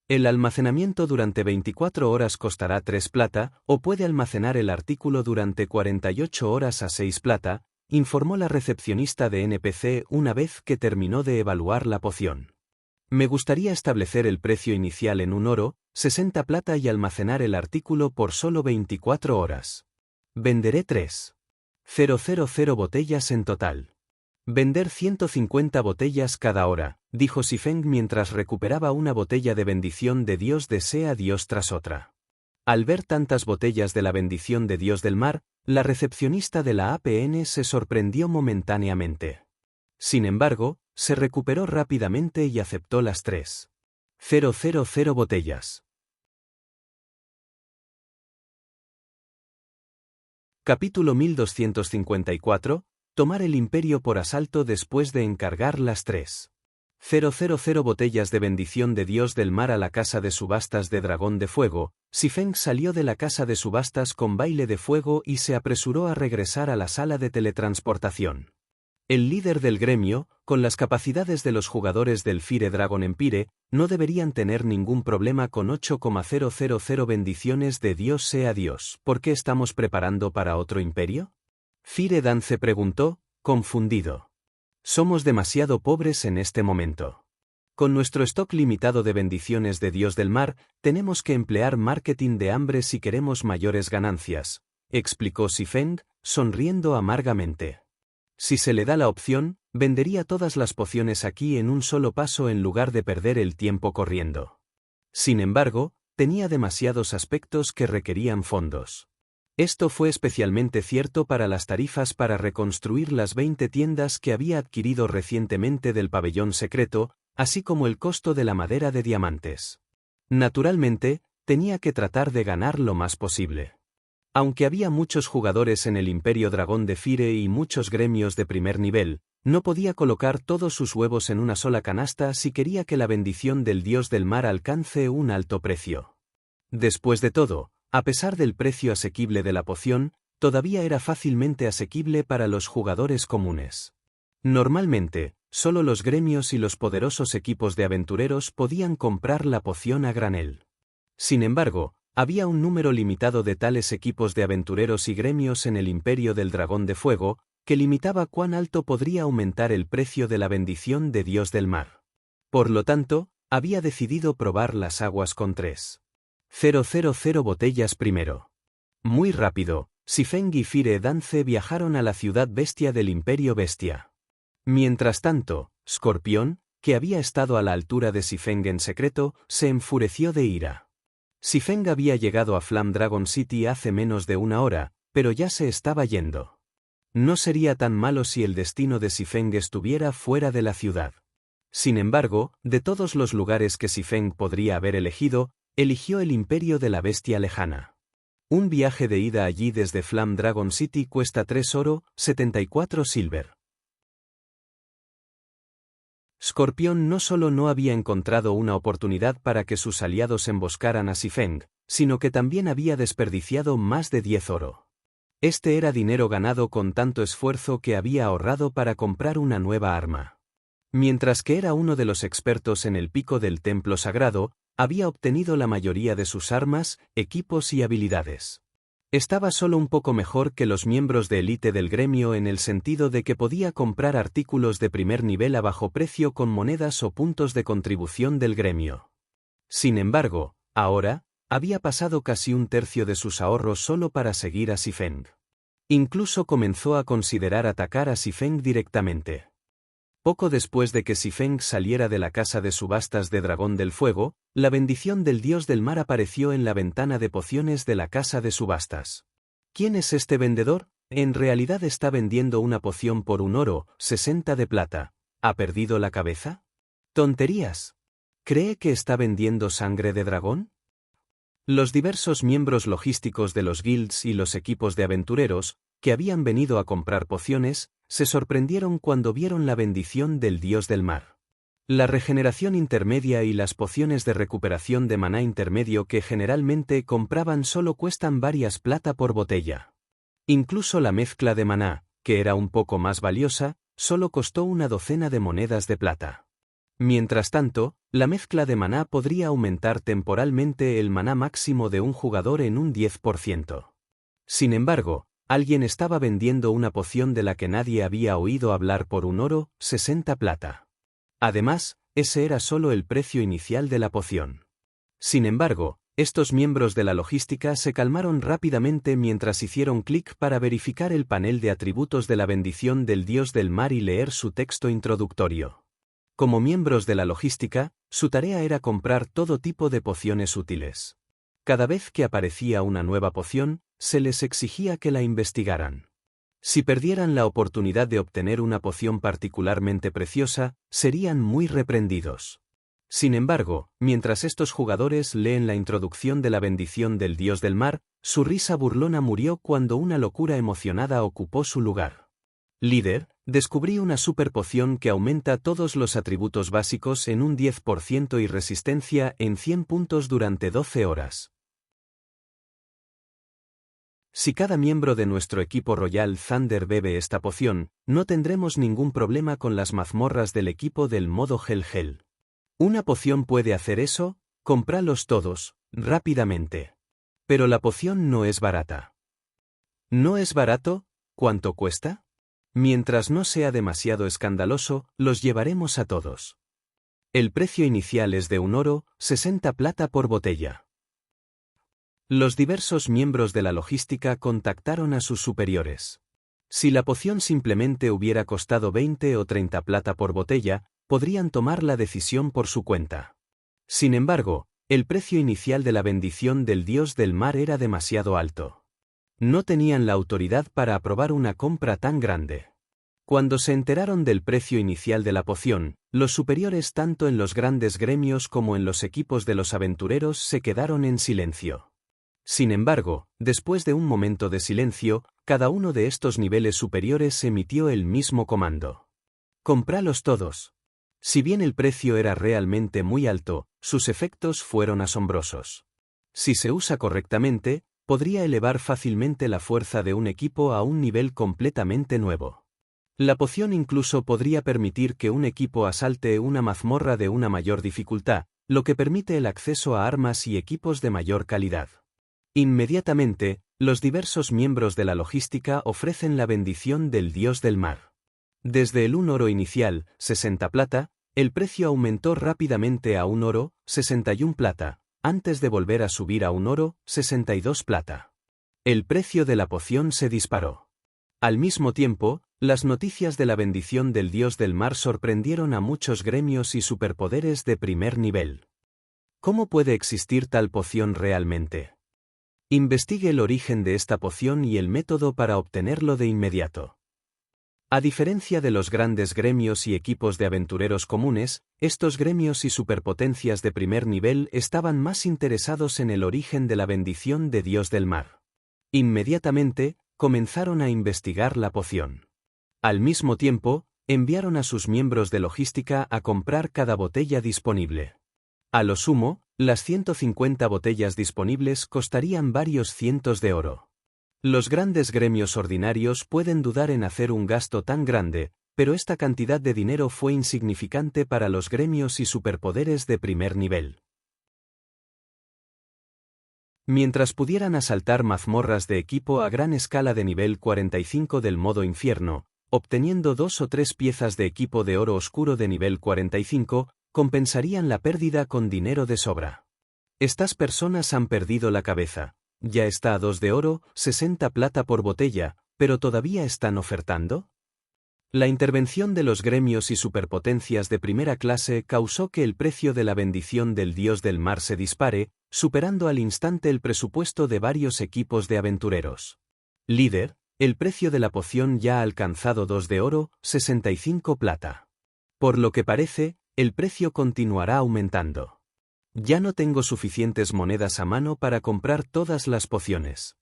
Speaker 1: El almacenamiento durante 24 horas costará 3 plata, o puede almacenar el artículo durante 48 horas a 6 plata», informó la recepcionista de NPC una vez que terminó de evaluar la poción. «Me gustaría establecer el precio inicial en 1 oro, 60 plata y almacenar el artículo por solo 24 horas. Venderé 3,000 botellas en total. Vender 150 botellas cada hora», dijo Xifeng mientras recuperaba una botella de bendición de Dios desea Dios tras otra. Al ver tantas botellas de la bendición de Dios del Mar, la recepcionista de la APN se sorprendió momentáneamente. Sin embargo, se recuperó rápidamente y aceptó las 3,000 botellas. Capítulo 1254. Tomar el imperio por asalto después de encargar las 3,000 botellas de bendición de Dios del Mar a la casa de subastas de Dragón de Fuego. Xifeng salió de la casa de subastas con baile de fuego y se apresuró a regresar a la sala de teletransportación. El líder del gremio, con las capacidades de los jugadores del Fire Dragon Empire, no deberían tener ningún problema con 8,000 bendiciones de Dios sea Dios. ¿Por qué estamos preparando para otro imperio?, Fire Dance preguntó, confundido. «Somos demasiado pobres en este momento. Con nuestro stock limitado de bendiciones de Dios del Mar, tenemos que emplear marketing de hambre si queremos mayores ganancias», explicó Xifeng, sonriendo amargamente. «Si se le da la opción, vendería todas las pociones aquí en un solo paso en lugar de perder el tiempo corriendo». Sin embargo, tenía demasiados aspectos que requerían fondos. Esto fue especialmente cierto para las tarifas para reconstruir las 20 tiendas que había adquirido recientemente del pabellón secreto, así como el costo de la madera de diamantes. Naturalmente, tenía que tratar de ganar lo más posible. Aunque había muchos jugadores en el Imperio Dragón de Fire y muchos gremios de primer nivel, no podía colocar todos sus huevos en una sola canasta si quería que la bendición del Dios del Mar alcance un alto precio. Después de todo, a pesar del precio asequible de la poción, todavía era fácilmente asequible para los jugadores comunes. Normalmente, solo los gremios y los poderosos equipos de aventureros podían comprar la poción a granel. Sin embargo, había un número limitado de tales equipos de aventureros y gremios en el Imperio del Dragón de Fuego, que limitaba cuán alto podría aumentar el precio de la bendición de Dios del Mar. Por lo tanto, había decidido probar las aguas con 3.000 botellas primero. Muy rápido, Xifeng y Fire Dance viajaron a la ciudad bestia del Imperio Bestia. Mientras tanto, Scorpion, que había estado a la altura de Xifeng en secreto, se enfureció de ira. Xifeng había llegado a Flame Dragon City hace menos de una hora, pero ya se estaba yendo. No sería tan malo si el destino de Xifeng estuviera fuera de la ciudad. Sin embargo, de todos los lugares que Xifeng podría haber elegido, eligió el Imperio de la Bestia Lejana. Un viaje de ida allí desde Flame Dragon City cuesta 3 oro, 74 silver. Scorpion no solo no había encontrado una oportunidad para que sus aliados emboscaran a Xifeng, sino que también había desperdiciado más de 10 oro. Este era dinero ganado con tanto esfuerzo que había ahorrado para comprar una nueva arma. Mientras que era uno de los expertos en el pico del templo sagrado, había obtenido la mayoría de sus armas, equipos y habilidades. Estaba solo un poco mejor que los miembros de élite del gremio en el sentido de que podía comprar artículos de primer nivel a bajo precio con monedas o puntos de contribución del gremio. Sin embargo, ahora, había pasado casi un tercio de sus ahorros solo para seguir a Xifeng. Incluso comenzó a considerar atacar a Xifeng directamente. Poco después de que Xifeng saliera de la casa de subastas de Dragón del Fuego, la bendición del dios del mar apareció en la ventana de pociones de la casa de subastas. ¿Quién es este vendedor? En realidad está vendiendo una poción por 1 oro, 60 de plata. ¿Ha perdido la cabeza? ¡Tonterías! ¿Cree que está vendiendo sangre de dragón? Los diversos miembros logísticos de los guilds y los equipos de aventureros, que habían venido a comprar pociones, se sorprendieron cuando vieron la bendición del dios del mar. La regeneración intermedia y las pociones de recuperación de maná intermedio que generalmente compraban solo cuestan varias plata por botella. Incluso la mezcla de maná, que era un poco más valiosa, solo costó una docena de monedas de plata. Mientras tanto, la mezcla de maná podría aumentar temporalmente el maná máximo de un jugador en un 10%. Sin embargo, alguien estaba vendiendo una poción de la que nadie había oído hablar por 1 oro, 60 plata. Además, ese era solo el precio inicial de la poción. Sin embargo, estos miembros de la logística se calmaron rápidamente mientras hicieron clic para verificar el panel de atributos de la bendición del dios del mar y leer su texto introductorio. Como miembros de la logística, su tarea era comprar todo tipo de pociones útiles. Cada vez que aparecía una nueva poción, se les exigía que la investigaran. Si perdieran la oportunidad de obtener una poción particularmente preciosa, serían muy reprendidos. Sin embargo, mientras estos jugadores leen la introducción de la bendición del dios del mar, su risa burlona murió cuando una locura emocionada ocupó su lugar. Líder, descubrí una super poción que aumenta todos los atributos básicos en un 10% y resistencia en 100 puntos durante 12 horas. Si cada miembro de nuestro equipo Royal Thunder bebe esta poción, no tendremos ningún problema con las mazmorras del equipo del modo Hell. ¿Una poción puede hacer eso? Cómpralos todos, rápidamente. Pero la poción no es barata. ¿No es barato? ¿Cuánto cuesta? Mientras no sea demasiado escandaloso, los llevaremos a todos. El precio inicial es de 1 oro, 60 plata por botella. Los diversos miembros de la logística contactaron a sus superiores. Si la poción simplemente hubiera costado 20 o 30 plata por botella, podrían tomar la decisión por su cuenta. Sin embargo, el precio inicial de la bendición del dios del mar era demasiado alto. No tenían la autoridad para aprobar una compra tan grande. Cuando se enteraron del precio inicial de la poción, los superiores tanto en los grandes gremios como en los equipos de los aventureros se quedaron en silencio. Sin embargo, después de un momento de silencio, cada uno de estos niveles superiores emitió el mismo comando. «Cómpralos todos». Si bien el precio era realmente muy alto, sus efectos fueron asombrosos. Si se usa correctamente, podría elevar fácilmente la fuerza de un equipo a un nivel completamente nuevo. La poción incluso podría permitir que un equipo asalte una mazmorra de una mayor dificultad, lo que permite el acceso a armas y equipos de mayor calidad. Inmediatamente, los diversos miembros de la logística ofrecen la bendición del dios del mar. Desde el 1 oro inicial, 60 plata, el precio aumentó rápidamente a 1 oro, 61 plata, antes de volver a subir a 1 oro, 62 plata. El precio de la poción se disparó. Al mismo tiempo, las noticias de la bendición del dios del mar sorprendieron a muchos gremios y superpoderes de primer nivel. ¿Cómo puede existir tal poción realmente? Investigue el origen de esta poción y el método para obtenerlo de inmediato. A diferencia de los grandes gremios y equipos de aventureros comunes, estos gremios y superpotencias de primer nivel estaban más interesados en el origen de la bendición de Dios del mar. Inmediatamente, comenzaron a investigar la poción. Al mismo tiempo, enviaron a sus miembros de logística a comprar cada botella disponible. A lo sumo, las 150 botellas disponibles costarían varios cientos de oro. Los grandes gremios ordinarios pueden dudar en hacer un gasto tan grande, pero esta cantidad de dinero fue insignificante para los gremios y superpoderes de primer nivel. Mientras pudieran asaltar mazmorras de equipo a gran escala de nivel 45 del modo infierno, obteniendo 2 o 3 piezas de equipo de oro oscuro de nivel 45, compensarían la pérdida con dinero de sobra. Estas personas han perdido la cabeza. Ya está a 2 de oro, 60 plata por botella, pero ¿todavía están ofertando? La intervención de los gremios y superpotencias de primera clase causó que el precio de la bendición del dios del mar se dispare, superando al instante el presupuesto de varios equipos de aventureros. Líder, el precio de la poción ya ha alcanzado 2 de oro, 65 plata. Por lo que parece, el precio continuará aumentando. Ya no tengo suficientes monedas a mano para comprar todas las pociones.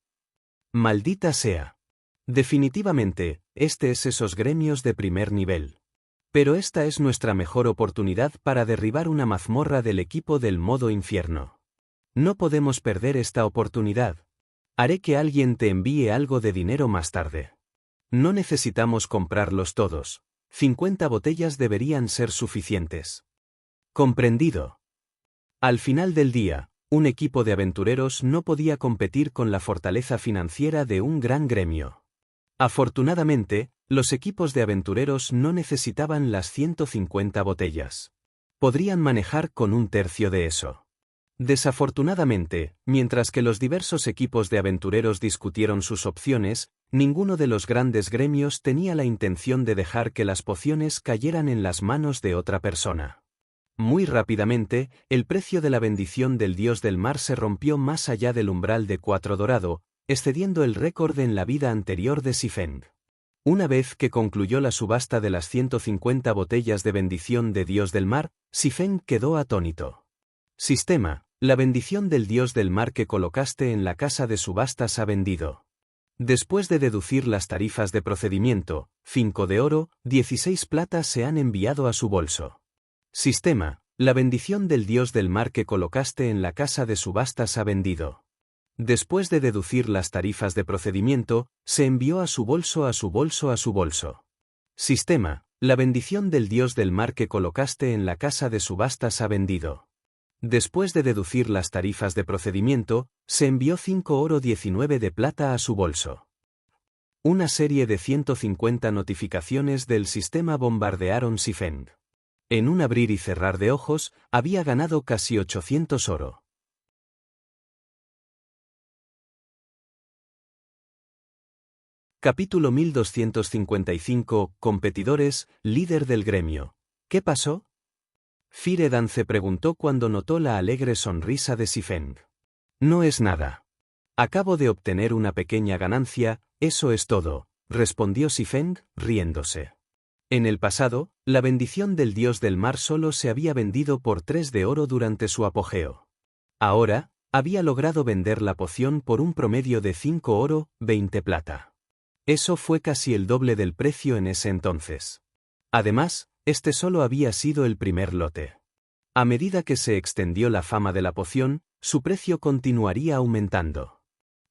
Speaker 1: Maldita sea. Definitivamente, este es esos gremios de primer nivel. Pero esta es nuestra mejor oportunidad para derribar una mazmorra del equipo del modo infierno. No podemos perder esta oportunidad. Haré que alguien te envíe algo de dinero más tarde. No necesitamos comprarlos todos. 50 botellas deberían ser suficientes. Comprendido. Al final del día, un equipo de aventureros no podía competir con la fortaleza financiera de un gran gremio. Afortunadamente, los equipos de aventureros no necesitaban las 150 botellas. Podrían manejar con un tercio de eso. Desafortunadamente, mientras que los diversos equipos de aventureros discutieron sus opciones, ninguno de los grandes gremios tenía la intención de dejar que las pociones cayeran en las manos de otra persona. Muy rápidamente, el precio de la bendición del dios del mar se rompió más allá del umbral de 4 dorado, excediendo el récord en la vida anterior de Sifeng. Una vez que concluyó la subasta de las 150 botellas de bendición de dios del mar, Sifeng quedó atónito. Sistema, la bendición del dios del mar que colocaste en la casa de subastas ha vendido. Después de deducir las tarifas de procedimiento, 5 de oro, 16 plata se han enviado a su bolso. Sistema, la bendición del dios del mar que colocaste en la casa de subastas ha vendido. Después de deducir las tarifas de procedimiento, se envió a su bolso. Sistema, la bendición del dios del mar que colocaste en la casa de subastas ha vendido. Después de deducir las tarifas de procedimiento, se envió 5 oro 19 de plata a su bolso. Una serie de 150 notificaciones del sistema bombardearon Sifeng. En un abrir y cerrar de ojos, había ganado casi 800 oro. Capítulo 1255, Competidores, líder del gremio. ¿Qué pasó? Firedan se preguntó cuando notó la alegre sonrisa de Sifeng. No es nada. Acabo de obtener una pequeña ganancia, eso es todo, respondió Sifeng, riéndose. En el pasado, la bendición del dios del mar solo se había vendido por 3 de oro durante su apogeo. Ahora, había logrado vender la poción por un promedio de 5 oro, 20 plata. Eso fue casi el doble del precio en ese entonces. Además, este solo había sido el primer lote. A medida que se extendió la fama de la poción, su precio continuaría aumentando.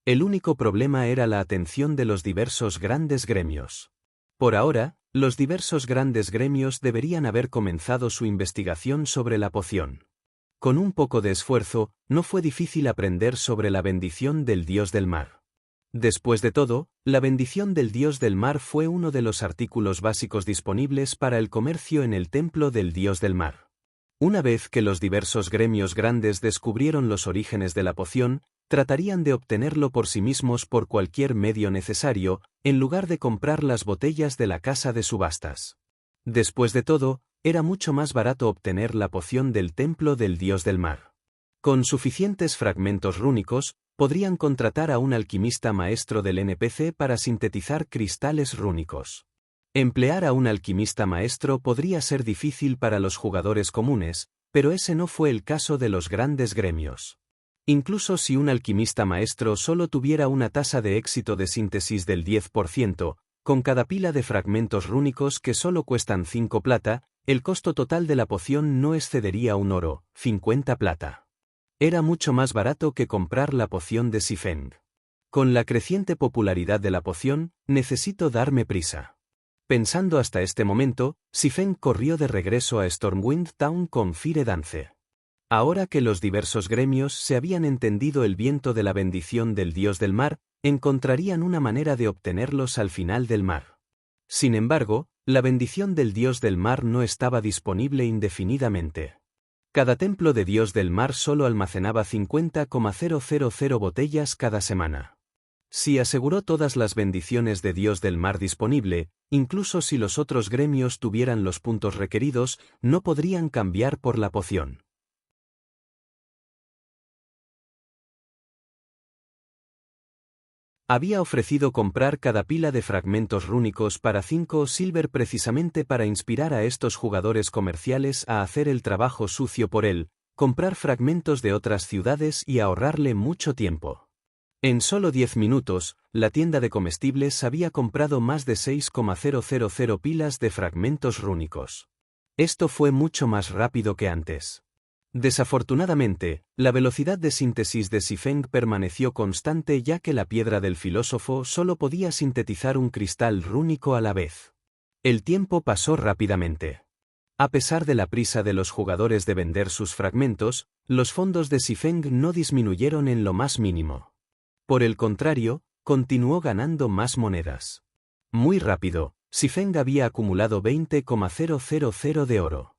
Speaker 1: El único problema era la atención de los diversos grandes gremios. Por ahora, los diversos grandes gremios deberían haber comenzado su investigación sobre la poción. Con un poco de esfuerzo, no fue difícil aprender sobre la bendición del dios del mar. Después de todo, la bendición del dios del mar fue uno de los artículos básicos disponibles para el comercio en el templo del dios del mar. Una vez que los diversos gremios grandes descubrieron los orígenes de la poción, tratarían de obtenerlo por sí mismos por cualquier medio necesario, en lugar de comprar las botellas de la casa de subastas. Después de todo, era mucho más barato obtener la poción del templo del dios del mar. Con suficientes fragmentos rúnicos, podrían contratar a un alquimista maestro del NPC para sintetizar cristales rúnicos. Emplear a un alquimista maestro podría ser difícil para los jugadores comunes, pero ese no fue el caso de los grandes gremios. Incluso si un alquimista maestro solo tuviera una tasa de éxito de síntesis del 10%, con cada pila de fragmentos rúnicos que solo cuestan 5 plata, el costo total de la poción no excedería un oro, 50 plata. Era mucho más barato que comprar la poción de Xifeng. Con la creciente popularidad de la poción, necesito darme prisa. Pensando hasta este momento, Xifeng corrió de regreso a Stormwind Town con Fire Dance. Ahora que los diversos gremios se habían entendido el viento de la bendición del dios del mar, encontrarían una manera de obtenerlos al final del mar. Sin embargo, la bendición del dios del mar no estaba disponible indefinidamente. Cada templo de dios del mar solo almacenaba 50,000 botellas cada semana. Si aseguró todas las bendiciones de dios del mar disponible, incluso si los otros gremios tuvieran los puntos requeridos, no podrían cambiar por la poción. Había ofrecido comprar cada pila de fragmentos rúnicos para 5 silver precisamente para inspirar a estos jugadores comerciales a hacer el trabajo sucio por él, comprar fragmentos de otras ciudades y ahorrarle mucho tiempo. En solo 10 minutos, la tienda de comestibles había comprado más de 6,000 pilas de fragmentos rúnicos. Esto fue mucho más rápido que antes. Desafortunadamente, la velocidad de síntesis de Xifeng permaneció constante ya que la piedra del filósofo solo podía sintetizar un cristal rúnico a la vez. El tiempo pasó rápidamente. A pesar de la prisa de los jugadores de vender sus fragmentos, los fondos de Xifeng no disminuyeron en lo más mínimo. Por el contrario, continuó ganando más monedas. Muy rápido, Xifeng había acumulado 20,000 de oro.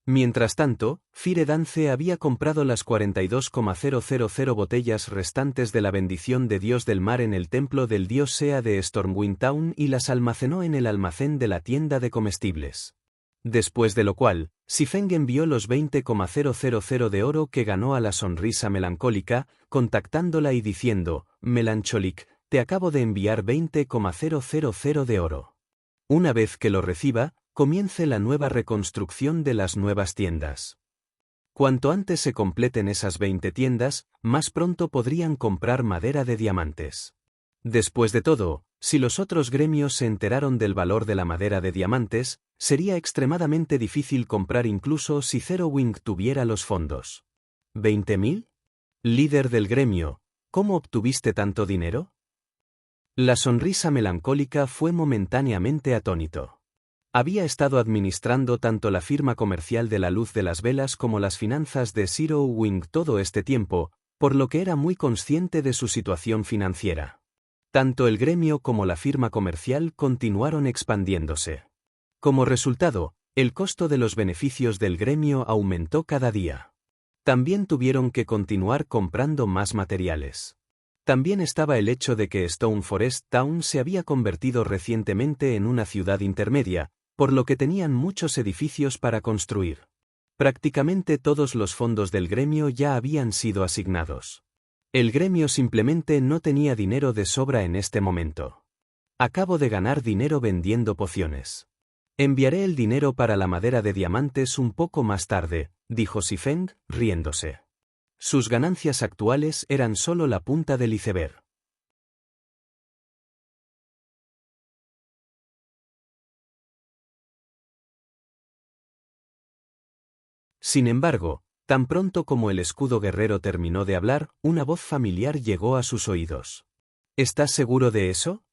Speaker 1: Mientras tanto, Fire Dance había comprado las 42,000 botellas restantes de la bendición de Dios del mar en el templo del dios Sea de Stormwind Town y las almacenó en el almacén de la tienda de comestibles. Después de lo cual, Xifeng envió los 20,000 de oro que ganó a la sonrisa melancólica, contactándola y diciendo: «Melancholic, te acabo de enviar 20,000 de oro. Una vez que lo reciba, comience la nueva reconstrucción de las nuevas tiendas. Cuanto antes se completen esas 20 tiendas, más pronto podrían comprar madera de diamantes». Después de todo, si los otros gremios se enteraron del valor de la madera de diamantes, sería extremadamente difícil comprar incluso si Zerowing tuviera los fondos. ¿20.000? Líder del gremio, ¿cómo obtuviste tanto dinero? La sonrisa melancólica fue momentáneamente atónito. Había estado administrando tanto la firma comercial de la luz de las velas como las finanzas de Zerowing todo este tiempo, por lo que era muy consciente de su situación financiera. Tanto el gremio como la firma comercial continuaron expandiéndose. Como resultado, el costo de los beneficios del gremio aumentó cada día. También tuvieron que continuar comprando más materiales. También estaba el hecho de que Stone Forest Town se había convertido recientemente en una ciudad intermedia, por lo que tenían muchos edificios para construir. Prácticamente todos los fondos del gremio ya habían sido asignados. El gremio simplemente no tenía dinero de sobra en este momento. Acabo de ganar dinero vendiendo pociones. Enviaré el dinero para la madera de diamantes un poco más tarde, dijo Xifeng, riéndose. Sus ganancias actuales eran solo la punta del iceberg. Sin embargo, tan pronto como el escudo guerrero terminó de hablar, una voz familiar llegó a sus oídos. ¿Estás seguro de eso?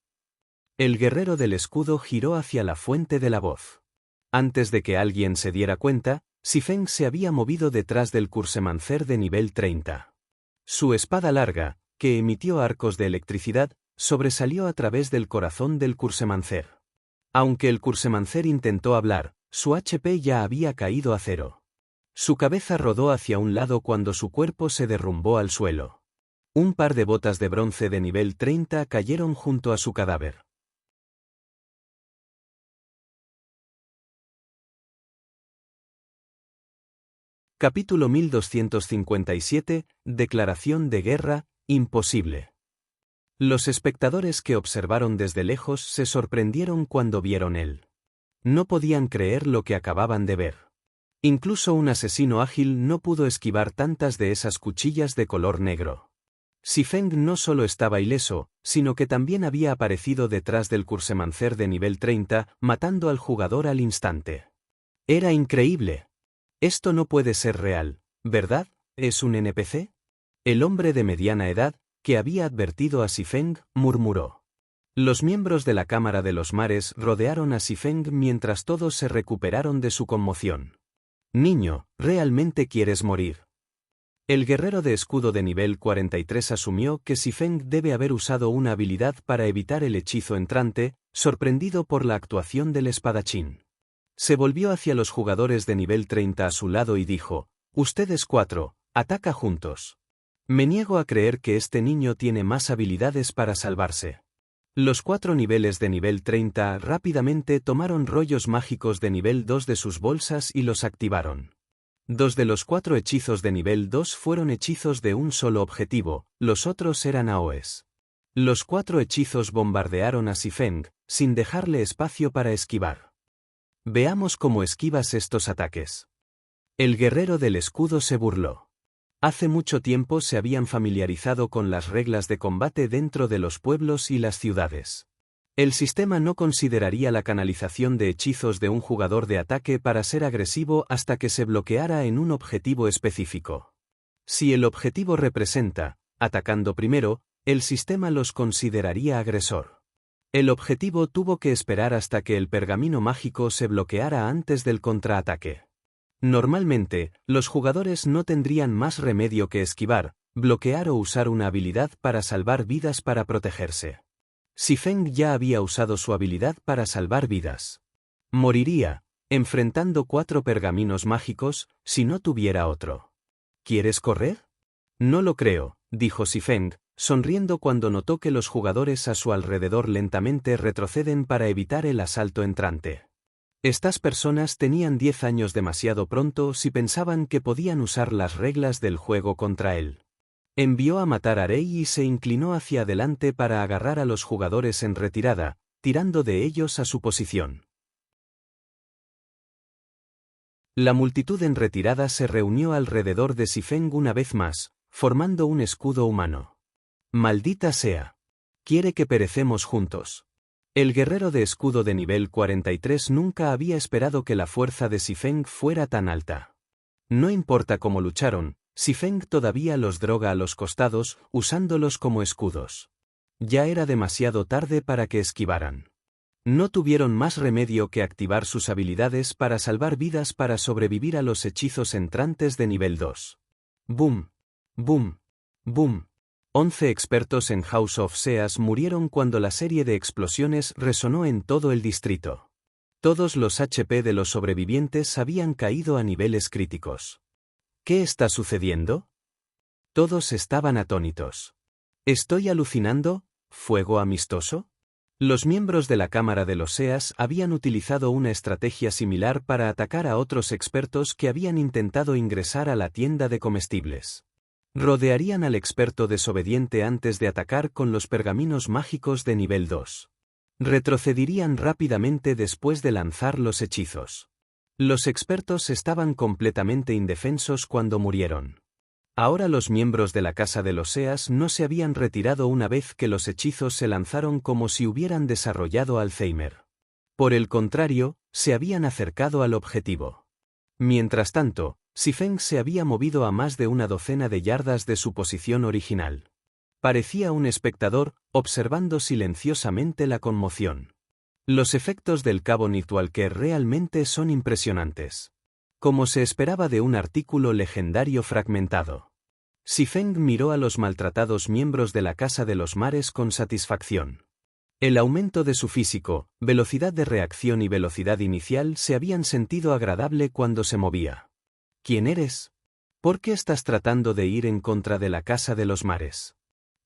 Speaker 1: El guerrero del escudo giró hacia la fuente de la voz. Antes de que alguien se diera cuenta, Xifeng se había movido detrás del cursemancer de nivel 30. Su espada larga, que emitió arcos de electricidad, sobresalió a través del corazón del cursemancer. Aunque el cursemancer intentó hablar, su HP ya había caído a cero. Su cabeza rodó hacia un lado cuando su cuerpo se derrumbó al suelo. Un par de botas de bronce de nivel 30 cayeron junto a su cadáver. Capítulo 1257, Declaración de guerra, imposible. Los espectadores que observaron desde lejos se sorprendieron cuando vieron él. No podían creer lo que acababan de ver. Incluso un asesino ágil no pudo esquivar tantas de esas cuchillas de color negro. Xifeng no solo estaba ileso, sino que también había aparecido detrás del cursemancer de nivel 30, matando al jugador al instante. Era increíble. Esto no puede ser real, ¿verdad? ¿Es un NPC? El hombre de mediana edad, que había advertido a Xifeng, murmuró. Los miembros de la Cámara de los Mares rodearon a Xifeng mientras todos se recuperaron de su conmoción. Niño, ¿realmente quieres morir? El guerrero de escudo de nivel 43 asumió que Xifeng debe haber usado una habilidad para evitar el hechizo entrante, sorprendido por la actuación del espadachín. Se volvió hacia los jugadores de nivel 30 a su lado y dijo, «Ustedes 4, ataca juntos. Me niego a creer que este niño tiene más habilidades para salvarse». Los 4 niveles de nivel 30 rápidamente tomaron rollos mágicos de nivel 2 de sus bolsas y los activaron. 2 de los 4 hechizos de nivel 2 fueron hechizos de un solo objetivo, los otros eran AOEs. Los 4 hechizos bombardearon a Xifeng, sin dejarle espacio para esquivar. Veamos cómo esquivas estos ataques. El guerrero del escudo se burló. Hace mucho tiempo se habían familiarizado con las reglas de combate dentro de los pueblos y las ciudades. El sistema no consideraría la canalización de hechizos de un jugador de ataque para ser agresivo hasta que se bloqueara en un objetivo específico. Si el objetivo representa, atacando primero, el sistema los consideraría agresor. El objetivo tuvo que esperar hasta que el pergamino mágico se bloqueara antes del contraataque. Normalmente, los jugadores no tendrían más remedio que esquivar, bloquear o usar una habilidad para salvar vidas para protegerse. Xifeng ya había usado su habilidad para salvar vidas. Moriría, enfrentando 4 pergaminos mágicos, si no tuviera otro. ¿Quieres correr? No lo creo, dijo Xifeng, sonriendo cuando notó que los jugadores a su alrededor lentamente retroceden para evitar el asalto entrante. Estas personas tenían 10 años demasiado pronto si pensaban que podían usar las reglas del juego contra él. Envió a matar a Rei y se inclinó hacia adelante para agarrar a los jugadores en retirada, tirando de ellos a su posición. La multitud en retirada se reunió alrededor de Xifeng una vez más, formando un escudo humano. Maldita sea. Quiere que perecemos juntos. El guerrero de escudo de nivel 43 nunca había esperado que la fuerza de Xifeng fuera tan alta. No importa cómo lucharon, Xifeng todavía los droga a los costados, usándolos como escudos. Ya era demasiado tarde para que esquivaran. No tuvieron más remedio que activar sus habilidades para salvar vidas para sobrevivir a los hechizos entrantes de nivel 2. Boom. Boom. Boom. 11 expertos en House of Seas murieron cuando la serie de explosiones resonó en todo el distrito. Todos los HP de los sobrevivientes habían caído a niveles críticos. ¿Qué está sucediendo? Todos estaban atónitos. ¿Estoy alucinando? ¿Fuego amistoso? Los miembros de la Cámara de los Seas habían utilizado una estrategia similar para atacar a otros expertos que habían intentado ingresar a la tienda de comestibles. Rodearían al experto desobediente antes de atacar con los pergaminos mágicos de nivel 2. Retrocederían rápidamente después de lanzar los hechizos. Los expertos estaban completamente indefensos cuando murieron. Ahora los miembros de la Casa de los Seas no se habían retirado una vez que los hechizos se lanzaron como si hubieran desarrollado Alzheimer. Por el contrario, se habían acercado al objetivo. Mientras tanto, Xifeng se había movido a más de una docena de yardas de su posición original. Parecía un espectador, observando silenciosamente la conmoción. Los efectos del cabo Nightwalker realmente son impresionantes. Como se esperaba de un artículo legendario fragmentado. Xifeng miró a los maltratados miembros de la Casa de los Mares con satisfacción. El aumento de su físico, velocidad de reacción y velocidad inicial se habían sentido agradable cuando se movía. ¿Quién eres? ¿Por qué estás tratando de ir en contra de la Casa de los Mares?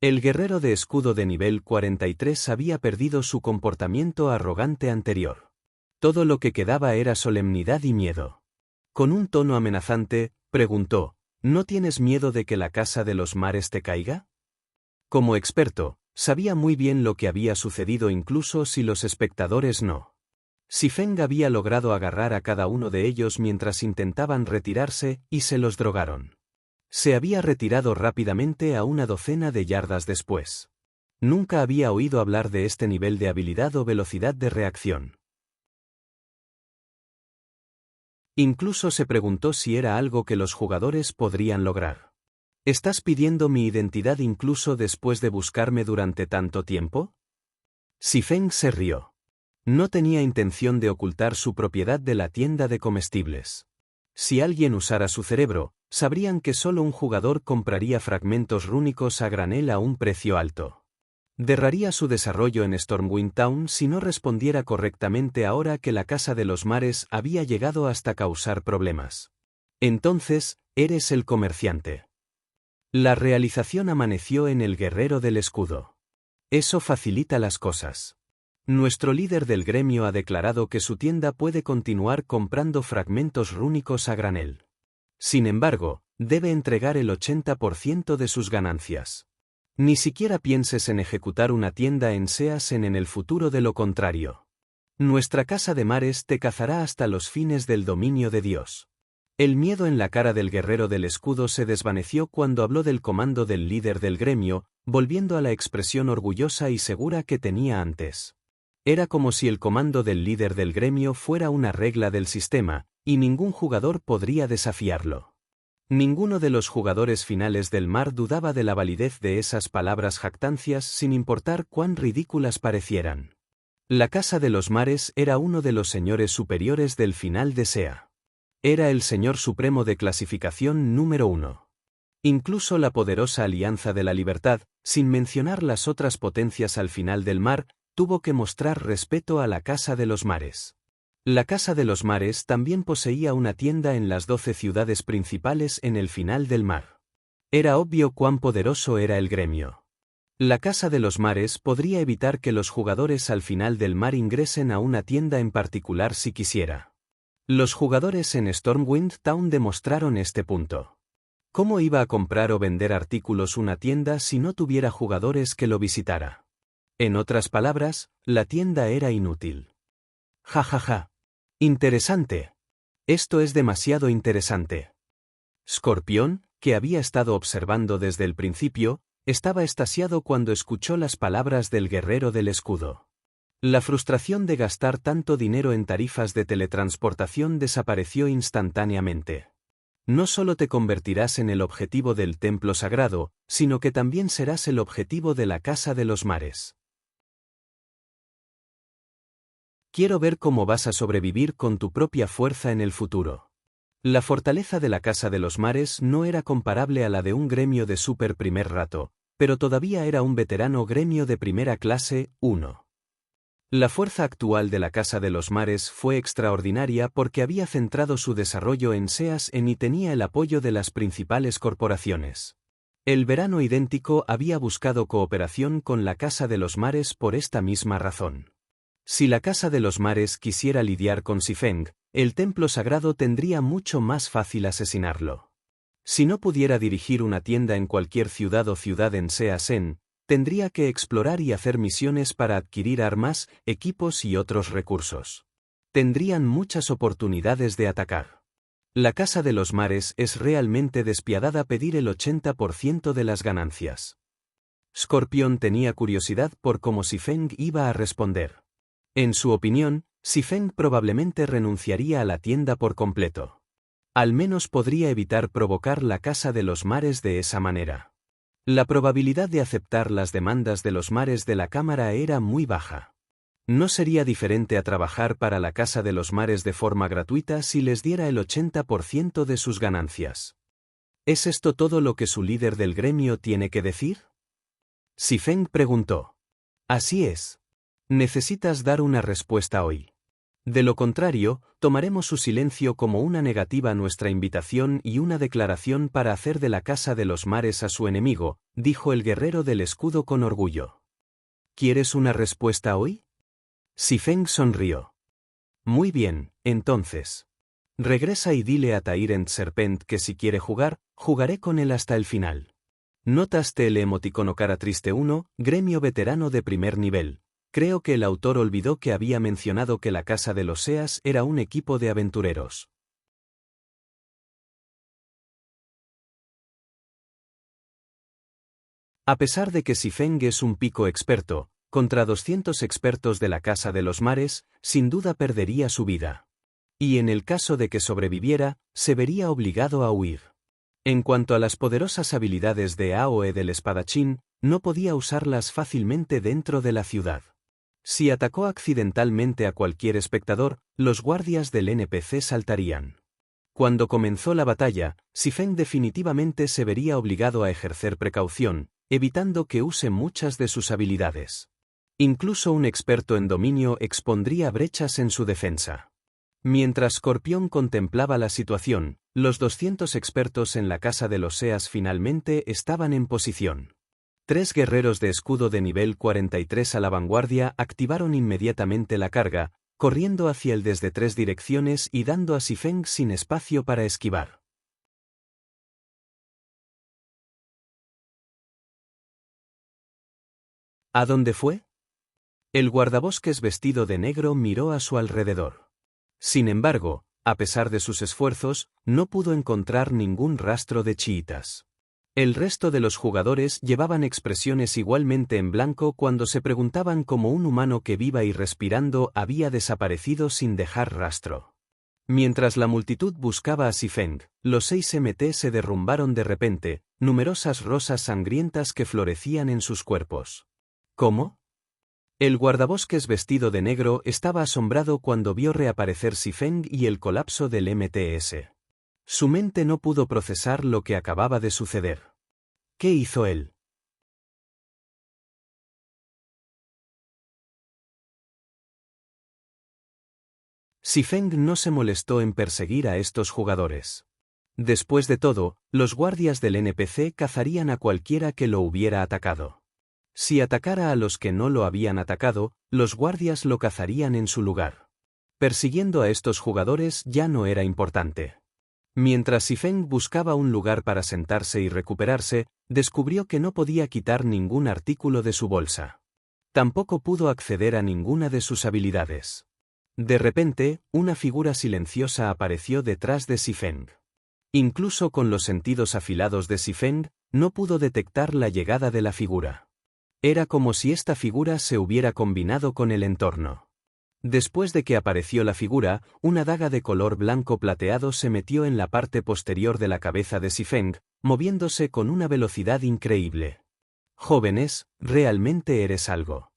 Speaker 1: El guerrero de escudo de nivel 43 había perdido su comportamiento arrogante anterior. Todo lo que quedaba era solemnidad y miedo. Con un tono amenazante, preguntó, ¿no tienes miedo de que la Casa de los Mares te caiga? Como experto, sabía muy bien lo que había sucedido incluso si los espectadores no. Xifeng había logrado agarrar a cada uno de ellos mientras intentaban retirarse y se los drogaron. Se había retirado rápidamente a una docena de yardas después. Nunca había oído hablar de este nivel de habilidad o velocidad de reacción. Incluso se preguntó si era algo que los jugadores podrían lograr. ¿Estás pidiendo mi identidad incluso después de buscarme durante tanto tiempo? Xifeng se rió. No tenía intención de ocultar su propiedad de la tienda de comestibles. Si alguien usara su cerebro, sabrían que solo un jugador compraría fragmentos rúnicos a granel a un precio alto. Derraría su desarrollo en Stormwind Town si no respondiera correctamente ahora que la Casa de los Mares había llegado hasta causar problemas. Entonces, eres el comerciante. La realización amaneció en el guerrero del escudo. Eso facilita las cosas. Nuestro líder del gremio ha declarado que su tienda puede continuar comprando fragmentos rúnicos a granel. Sin embargo, debe entregar el 80% de sus ganancias. Ni siquiera pienses en ejecutar una tienda en Seasen en el futuro, de lo contrario. Nuestra Casa de Mares te cazará hasta los fines del dominio de Dios. El miedo en la cara del guerrero del escudo se desvaneció cuando habló del comando del líder del gremio, volviendo a la expresión orgullosa y segura que tenía antes. Era como si el comando del líder del gremio fuera una regla del sistema, y ningún jugador podría desafiarlo. Ninguno de los jugadores finales del mar dudaba de la validez de esas palabras jactancias sin importar cuán ridículas parecieran. La Casa de los Mares era uno de los señores superiores del final de SEA. Era el señor supremo de clasificación número 1. Incluso la poderosa Alianza de la Libertad, sin mencionar las otras potencias al final del mar, tuvo que mostrar respeto a la Casa de los Mares. La Casa de los Mares también poseía una tienda en las 12 ciudades principales en el final del mar. Era obvio cuán poderoso era el gremio. La Casa de los Mares podría evitar que los jugadores al final del mar ingresen a una tienda en particular si quisiera. Los jugadores en Stormwind Town demostraron este punto. ¿Cómo iba a comprar o vender artículos una tienda si no tuviera jugadores que lo visitara? En otras palabras, la tienda era inútil. Ja ja ja. Interesante. Esto es demasiado interesante. Scorpion, que había estado observando desde el principio, estaba extasiado cuando escuchó las palabras del guerrero del escudo. La frustración de gastar tanto dinero en tarifas de teletransportación desapareció instantáneamente. No solo te convertirás en el objetivo del templo sagrado, sino que también serás el objetivo de la Casa de los Mares. Quiero ver cómo vas a sobrevivir con tu propia fuerza en el futuro. La fortaleza de la Casa de los Mares no era comparable a la de un gremio de super primer rato, pero todavía era un veterano gremio de primera clase, 1. La fuerza actual de la Casa de los Mares fue extraordinaria porque había centrado su desarrollo en Seasen y tenía el apoyo de las principales corporaciones. El verano idéntico había buscado cooperación con la Casa de los Mares por esta misma razón. Si la Casa de los Mares quisiera lidiar con Xifeng, el templo sagrado tendría mucho más fácil asesinarlo. Si no pudiera dirigir una tienda en cualquier ciudad o ciudad en Seasen, tendría que explorar y hacer misiones para adquirir armas, equipos y otros recursos. Tendrían muchas oportunidades de atacar. La Casa de los Mares es realmente despiadada pedir el 80% de las ganancias. Scorpion tenía curiosidad por cómo Xifeng iba a responder. En su opinión, Xifeng probablemente renunciaría a la tienda por completo. Al menos podría evitar provocar la Casa de los Mares de esa manera. La probabilidad de aceptar las demandas de los mares de la Cámara era muy baja. No sería diferente a trabajar para la Casa de los Mares de forma gratuita si les diera el 80% de sus ganancias. ¿Es esto todo lo que su líder del gremio tiene que decir? Xifeng preguntó. Así es. Necesitas dar una respuesta hoy. De lo contrario, tomaremos su silencio como una negativa a nuestra invitación y una declaración para hacer de la Casa de los Mares a su enemigo, dijo el guerrero del escudo con orgullo. ¿Quieres una respuesta hoy? Xifeng sonrió. Muy bien, entonces. Regresa y dile a Tyrant Serpent que si quiere jugar, jugaré con él hasta el final. Notaste el emoticono cara triste 1, gremio veterano de primer nivel. Creo que el autor olvidó que había mencionado que la Casa de los Seas era un equipo de aventureros. A pesar de que Xifeng es un pico experto, contra 200 expertos de la Casa de los Mares, sin duda perdería su vida. Y en el caso de que sobreviviera, se vería obligado a huir. En cuanto a las poderosas habilidades de Aoe del espadachín, no podía usarlas fácilmente dentro de la ciudad. Si atacó accidentalmente a cualquier espectador, los guardias del NPC saltarían. Cuando comenzó la batalla, Xifeng definitivamente se vería obligado a ejercer precaución, evitando que use muchas de sus habilidades. Incluso un experto en dominio expondría brechas en su defensa. Mientras Scorpion contemplaba la situación, los 200 expertos en la Casa de los Seas finalmente estaban en posición. 3 guerreros de escudo de nivel 43 a la vanguardia activaron inmediatamente la carga, corriendo hacia él desde 3 direcciones y dando a Xifeng sin espacio para esquivar. ¿A dónde fue? El guardabosques vestido de negro miró a su alrededor. Sin embargo, a pesar de sus esfuerzos, no pudo encontrar ningún rastro de chiitas. El resto de los jugadores llevaban expresiones igualmente en blanco cuando se preguntaban cómo un humano que viva y respirando había desaparecido sin dejar rastro. Mientras la multitud buscaba a Xifeng, los 6 MT se derrumbaron de repente, numerosas rosas sangrientas que florecían en sus cuerpos. ¿Cómo? El guardabosques vestido de negro estaba asombrado cuando vio reaparecer Xifeng y el colapso del MTS. Su mente no pudo procesar lo que acababa de suceder. ¿Qué hizo él? Xifeng no se molestó en perseguir a estos jugadores. Después de todo, los guardias del NPC cazarían a cualquiera que lo hubiera atacado. Si atacara a los que no lo habían atacado, los guardias lo cazarían en su lugar. Persiguiendo a estos jugadores ya no era importante. Mientras Xifeng buscaba un lugar para sentarse y recuperarse, descubrió que no podía quitar ningún artículo de su bolsa. Tampoco pudo acceder a ninguna de sus habilidades. De repente, una figura silenciosa apareció detrás de Xifeng. Incluso con los sentidos afilados de Xifeng, no pudo detectar la llegada de la figura. Era como si esta figura se hubiera combinado con el entorno. Después de que apareció la figura, una daga de color blanco plateado se metió en la parte posterior de la cabeza de Xifeng, moviéndose con una velocidad increíble. Jóvenes, realmente eres algo.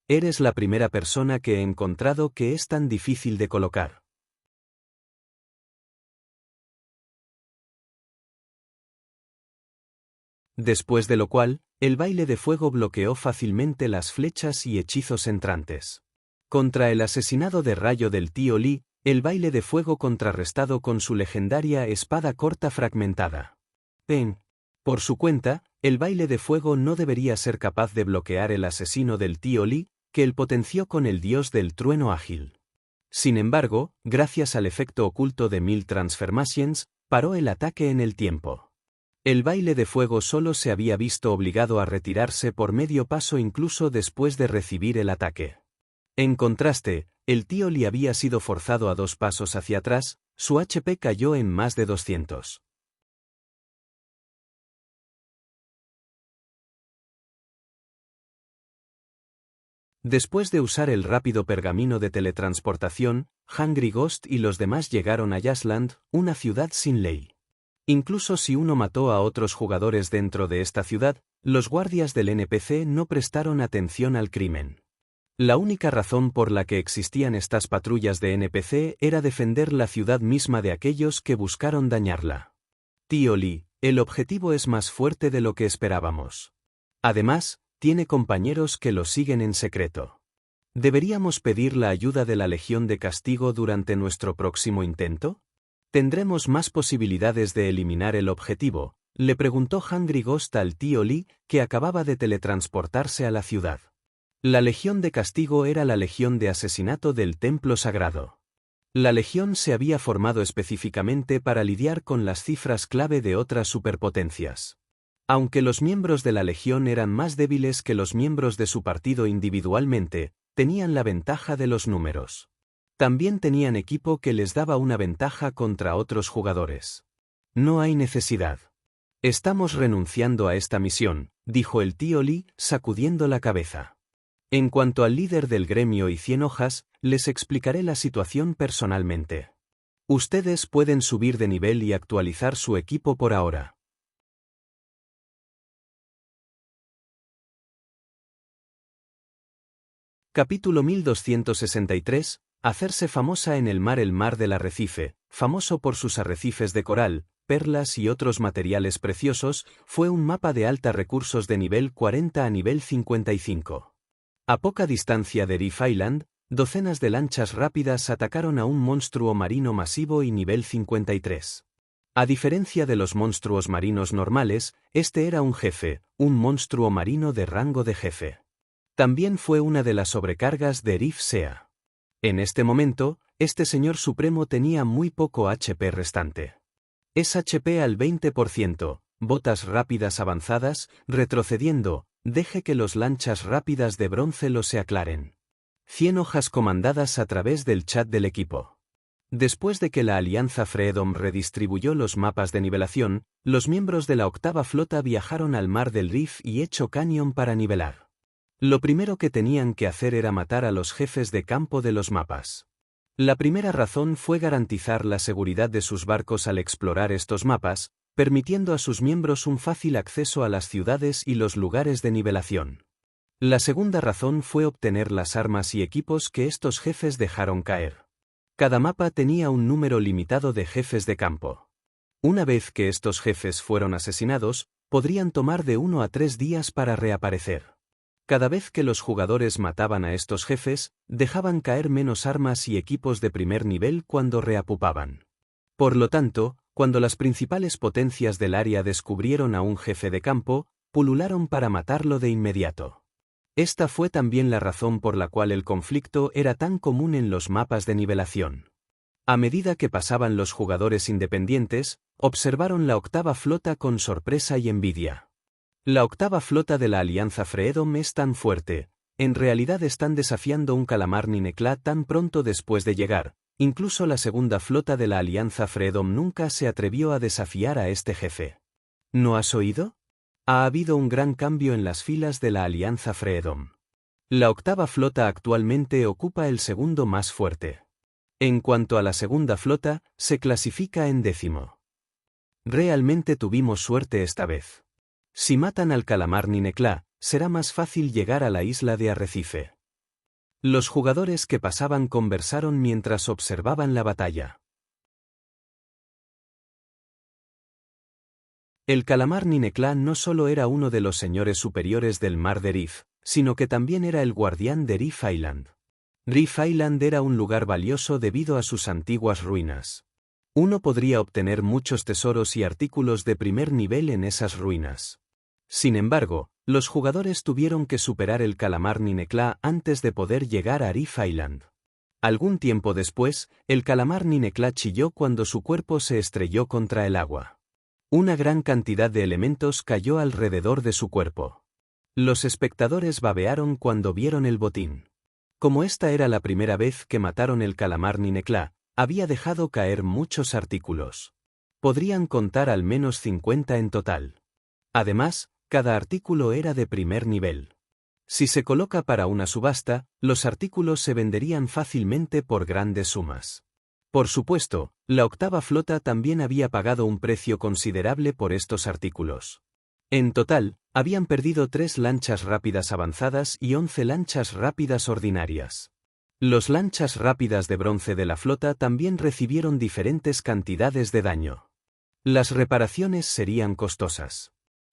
Speaker 1: Eres la primera persona que he encontrado que es tan difícil de colocar. Después de lo cual, el baile de fuego bloqueó fácilmente las flechas y hechizos entrantes. Contra el asesinado de rayo del tío Li, el baile de fuego contrarrestado con su legendaria espada corta fragmentada. Por su cuenta, el baile de fuego no debería ser capaz de bloquear el asesino del tío Li, que él potenció con el dios del trueno ágil. Sin embargo, gracias al efecto oculto de 1000 Transformations, paró el ataque en el tiempo. El baile de fuego solo se había visto obligado a retirarse por medio paso incluso después de recibir el ataque. En contraste, el tío Li había sido forzado a 2 pasos hacia atrás, su HP cayó en más de 200. Después de usar el rápido pergamino de teletransportación, Hungry Ghost y los demás llegaron a Yasland, una ciudad sin ley. Incluso si uno mató a otros jugadores dentro de esta ciudad, los guardias del NPC no prestaron atención al crimen. La única razón por la que existían estas patrullas de NPC era defender la ciudad misma de aquellos que buscaron dañarla. Tío Li, El objetivo es más fuerte de lo que esperábamos. Además, tiene compañeros que lo siguen en secreto. ¿Deberíamos pedir la ayuda de la Legión de Castigo durante nuestro próximo intento? ¿Tendremos más posibilidades de eliminar el objetivo?, le preguntó Hungry Ghost al tío Lee, que acababa de teletransportarse a la ciudad. La Legión de Castigo era la Legión de Asesinato del Templo Sagrado. La Legión se había formado específicamente para lidiar con las cifras clave de otras superpotencias. Aunque los miembros de la Legión eran más débiles que los miembros de su partido individualmente, tenían la ventaja de los números. También tenían equipo que les daba una ventaja contra otros jugadores. No hay necesidad. Estamos renunciando a esta misión, dijo el tío Lee, sacudiendo la cabeza. En cuanto al líder del gremio y 100 hojas, les explicaré la situación personalmente. Ustedes pueden subir de nivel y actualizar su equipo por ahora. Capítulo 1263. Hacerse famosa en el mar del arrecife, famoso por sus arrecifes de coral, perlas y otros materiales preciosos, fue un mapa de alta recursos de nivel 40 a nivel 55. A poca distancia de Reef Island, docenas de lanchas rápidas atacaron a un monstruo marino masivo y nivel 53. A diferencia de los monstruos marinos normales, este era un jefe, un monstruo marino de rango de jefe. También fue una de las sobrecargas de Reef Sea. En este momento, este señor supremo tenía muy poco HP restante. Es HP al 20%, botas rápidas avanzadas, retrocediendo, deje que los lanchas rápidas de bronce lo se aclaren. 100 hojas comandadas a través del chat del equipo. Después de que la Alianza Freedom redistribuyó los mapas de nivelación, los miembros de la octava flota viajaron al mar del Reef y Echo Canyon para nivelar. Lo primero que tenían que hacer era matar a los jefes de campo de los mapas. La primera razón fue garantizar la seguridad de sus barcos al explorar estos mapas, permitiendo a sus miembros un fácil acceso a las ciudades y los lugares de nivelación. La segunda razón fue obtener las armas y equipos que estos jefes dejaron caer. Cada mapa tenía un número limitado de jefes de campo. Una vez que estos jefes fueron asesinados, podrían tomar de 1 a 3 días para reaparecer. Cada vez que los jugadores mataban a estos jefes, dejaban caer menos armas y equipos de primer nivel cuando reapupaban. Por lo tanto, cuando las principales potencias del área descubrieron a un jefe de campo, pulularon para matarlo de inmediato. Esta fue también la razón por la cual el conflicto era tan común en los mapas de nivelación. A medida que pasaban los jugadores independientes, observaron la octava flota con sorpresa y envidia. La octava flota de la Alianza Freedom es tan fuerte, en realidad están desafiando un calamar Ninekla tan pronto después de llegar, incluso la segunda flota de la Alianza Freedom nunca se atrevió a desafiar a este jefe. ¿No has oído? Ha habido un gran cambio en las filas de la Alianza Freedom. La octava flota actualmente ocupa el segundo más fuerte. En cuanto a la segunda flota, se clasifica en 10º. Realmente tuvimos suerte esta vez. Si matan al calamar Ninekla, será más fácil llegar a la isla de Arrecife. Los jugadores que pasaban conversaron mientras observaban la batalla. El calamar Ninekla no solo era uno de los señores superiores del mar de Reef, sino que también era el guardián de Reef Island. Reef Island era un lugar valioso debido a sus antiguas ruinas. Uno podría obtener muchos tesoros y artículos de primer nivel en esas ruinas. Sin embargo, los jugadores tuvieron que superar el calamar Ninekla antes de poder llegar a Reef Island. Algún tiempo después, el calamar Ninekla chilló cuando su cuerpo se estrelló contra el agua. Una gran cantidad de elementos cayó alrededor de su cuerpo. Los espectadores babearon cuando vieron el botín. Como esta era la primera vez que mataron el calamar Ninekla, había dejado caer muchos artículos. Podrían contar al menos 50 en total. Además, cada artículo era de primer nivel. Si se coloca para una subasta, los artículos se venderían fácilmente por grandes sumas. Por supuesto, la octava flota también había pagado un precio considerable por estos artículos. En total, habían perdido 3 lanchas rápidas avanzadas y 11 lanchas rápidas ordinarias. Los lanchas rápidas de bronce de la flota también recibieron diferentes cantidades de daño. Las reparaciones serían costosas.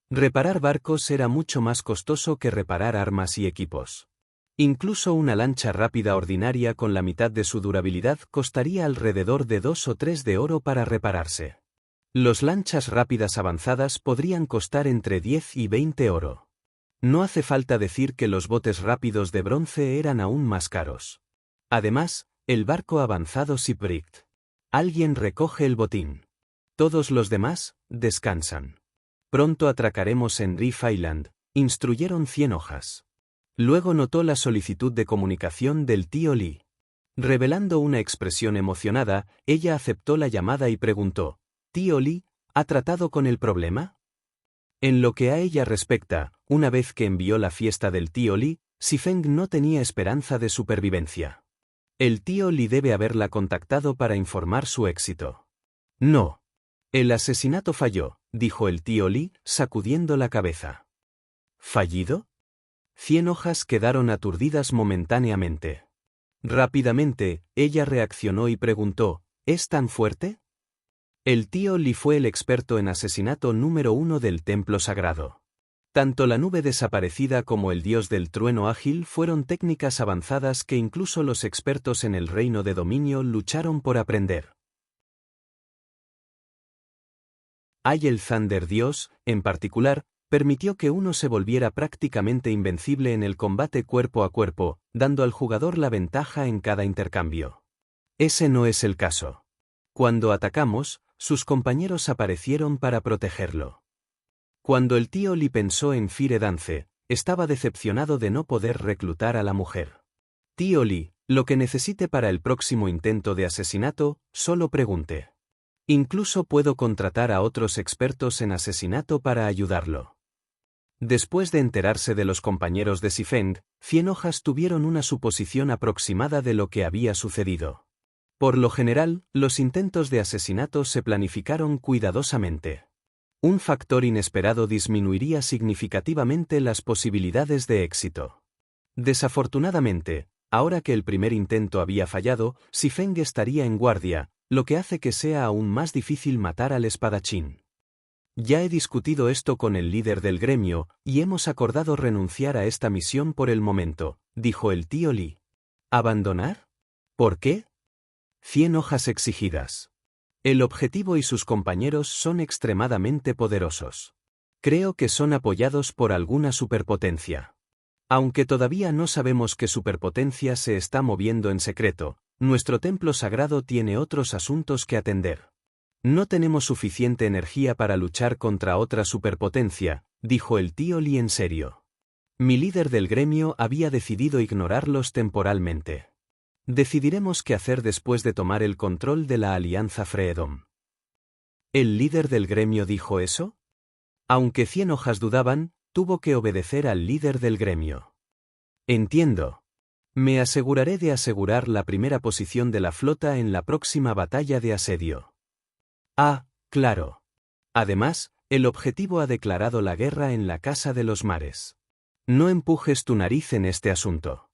Speaker 1: Reparar barcos era mucho más costoso que reparar armas y equipos. Incluso una lancha rápida ordinaria con la mitad de su durabilidad costaría alrededor de 2 o 3 de oro para repararse. Los lanchas rápidas avanzadas podrían costar entre 10 y 20 oro. No hace falta decir que los botes rápidos de bronce eran aún más caros. Además, el barco avanzado Shipwrecked. Alguien recoge el botín. Todos los demás, descansan. Pronto atracaremos en Reef Island, instruyeron 100 hojas. Luego notó la solicitud de comunicación del tío Lee. Revelando una expresión emocionada, ella aceptó la llamada y preguntó, «Tío Lee, ¿ha tratado con el problema?» En lo que a ella respecta, una vez que envió la fiesta del tío Lee, Xifeng no tenía esperanza de supervivencia. El tío Lee debe haberla contactado para informar su éxito. No. El asesinato falló, dijo el tío Lee, sacudiendo la cabeza. ¿Fallido? 100 hojas quedaron aturdidas momentáneamente. Rápidamente, ella reaccionó y preguntó, ¿es tan fuerte? El tío Lee fue el experto en asesinato número 1 del templo sagrado. Tanto la nube desaparecida como el dios del trueno ágil fueron técnicas avanzadas que incluso los expertos en el reino de dominio lucharon por aprender. El Thunder Dios, en particular, permitió que uno se volviera prácticamente invencible en el combate cuerpo a cuerpo, dando al jugador la ventaja en cada intercambio. Ese no es el caso. Cuando atacamos, sus compañeros aparecieron para protegerlo. Cuando el tío Lee pensó en Fire Dance, estaba decepcionado de no poder reclutar a la mujer. Tío Lee, lo que necesite para el próximo intento de asesinato, solo pregunte. Incluso puedo contratar a otros expertos en asesinato para ayudarlo. Después de enterarse de los compañeros de Xifeng, 100 hojas tuvieron una suposición aproximada de lo que había sucedido. Por lo general, los intentos de asesinato se planificaron cuidadosamente. Un factor inesperado disminuiría significativamente las posibilidades de éxito. Desafortunadamente, ahora que el primer intento había fallado, Xifeng estaría en guardia, lo que hace que sea aún más difícil matar al espadachín. Ya he discutido esto con el líder del gremio, y hemos acordado renunciar a esta misión por el momento, dijo el tío Lee. ¿Abandonar? ¿Por qué? 100 hojas exigidas. El objetivo y sus compañeros son extremadamente poderosos. Creo que son apoyados por alguna superpotencia. Aunque todavía no sabemos qué superpotencia se está moviendo en secreto, nuestro templo sagrado tiene otros asuntos que atender. No tenemos suficiente energía para luchar contra otra superpotencia, dijo el tío Lee en serio. Mi líder del gremio había decidido ignorarlos temporalmente. Decidiremos qué hacer después de tomar el control de la Alianza Freedom. ¿El líder del gremio dijo eso? Aunque 100 hojas dudaban, tuvo que obedecer al líder del gremio. Entiendo. Me aseguraré de asegurar la primera posición de la flota en la próxima batalla de asedio. Ah, claro. Además, el objetivo ha declarado la guerra en la Casa de los Mares. No empujes tu nariz en este asunto.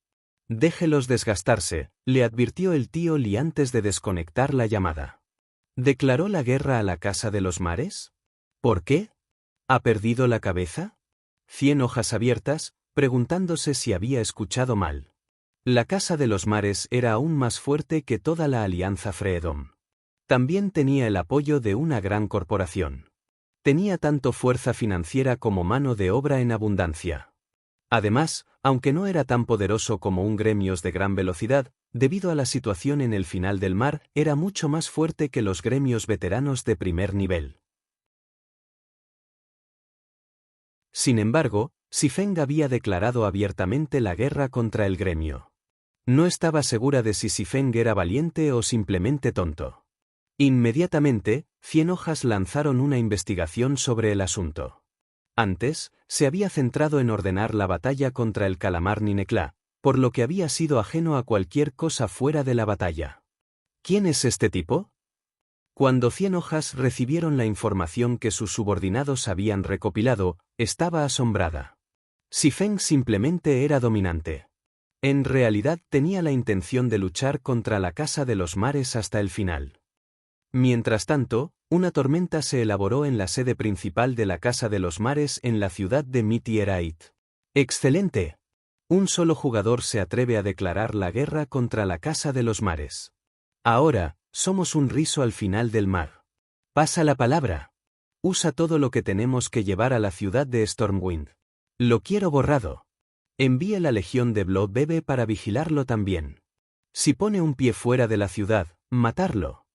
Speaker 1: Déjelos desgastarse, le advirtió el tío Lee antes de desconectar la llamada. ¿Declaró la guerra a la Casa de los Mares? ¿Por qué? ¿Ha perdido la cabeza? 100 hojas abiertas, preguntándose si había escuchado mal. La Casa de los Mares era aún más fuerte que toda la Alianza Freedom. También tenía el apoyo de una gran corporación. Tenía tanto fuerza financiera como mano de obra en abundancia. Además, aunque no era tan poderoso como un gremios de gran velocidad, debido a la situación en el final del mar, era mucho más fuerte que los gremios veteranos de primer nivel. Sin embargo, Xifeng había declarado abiertamente la guerra contra el gremio. No estaba segura de si Xifeng era valiente o simplemente tonto. Inmediatamente, 100 hojas lanzaron una investigación sobre el asunto. Antes, se había centrado en ordenar la batalla contra el calamar Ninekla, por lo que había sido ajeno a cualquier cosa fuera de la batalla. ¿Quién es este tipo? Cuando 100 hojas recibieron la información que sus subordinados habían recopilado, estaba asombrada. Xifeng simplemente era dominante. En realidad tenía la intención de luchar contra la Casa de los Mares hasta el final. Mientras tanto, una tormenta se elaboró en la sede principal de la Casa de los Mares en la ciudad de Meteorite. ¡Excelente! Un solo jugador se atreve a declarar la guerra contra la Casa de los Mares. Ahora, somos un riso al final del mar. Pasa la palabra. Usa todo lo que tenemos que llevar a la ciudad de Stormwind. Lo quiero borrado. Envíe la legión de Blood Bebe para vigilarlo también. Si pone un pie fuera de la ciudad, matarlo.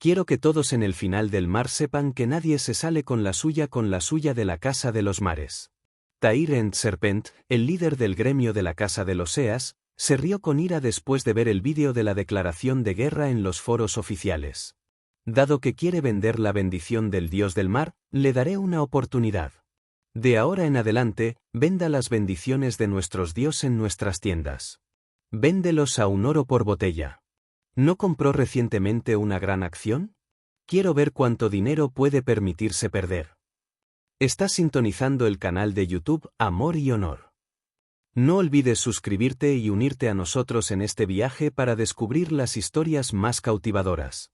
Speaker 1: Quiero que todos en el final del mar sepan que nadie se sale con la suya de la Casa de los Mares. Tyrant Serpent, el líder del gremio de la Casa de los Eas, se rió con ira después de ver el vídeo de la declaración de guerra en los foros oficiales. Dado que quiere vender la bendición del dios del mar, le daré una oportunidad. De ahora en adelante, venda las bendiciones de nuestros dioses en nuestras tiendas. Véndelos a un oro por botella. ¿No compró recientemente una gran acción? Quiero ver cuánto dinero puede permitirse perder. Estás sintonizando el canal de YouTube Amor y Honor. No olvides suscribirte y unirte a nosotros en este viaje para descubrir las historias más cautivadoras.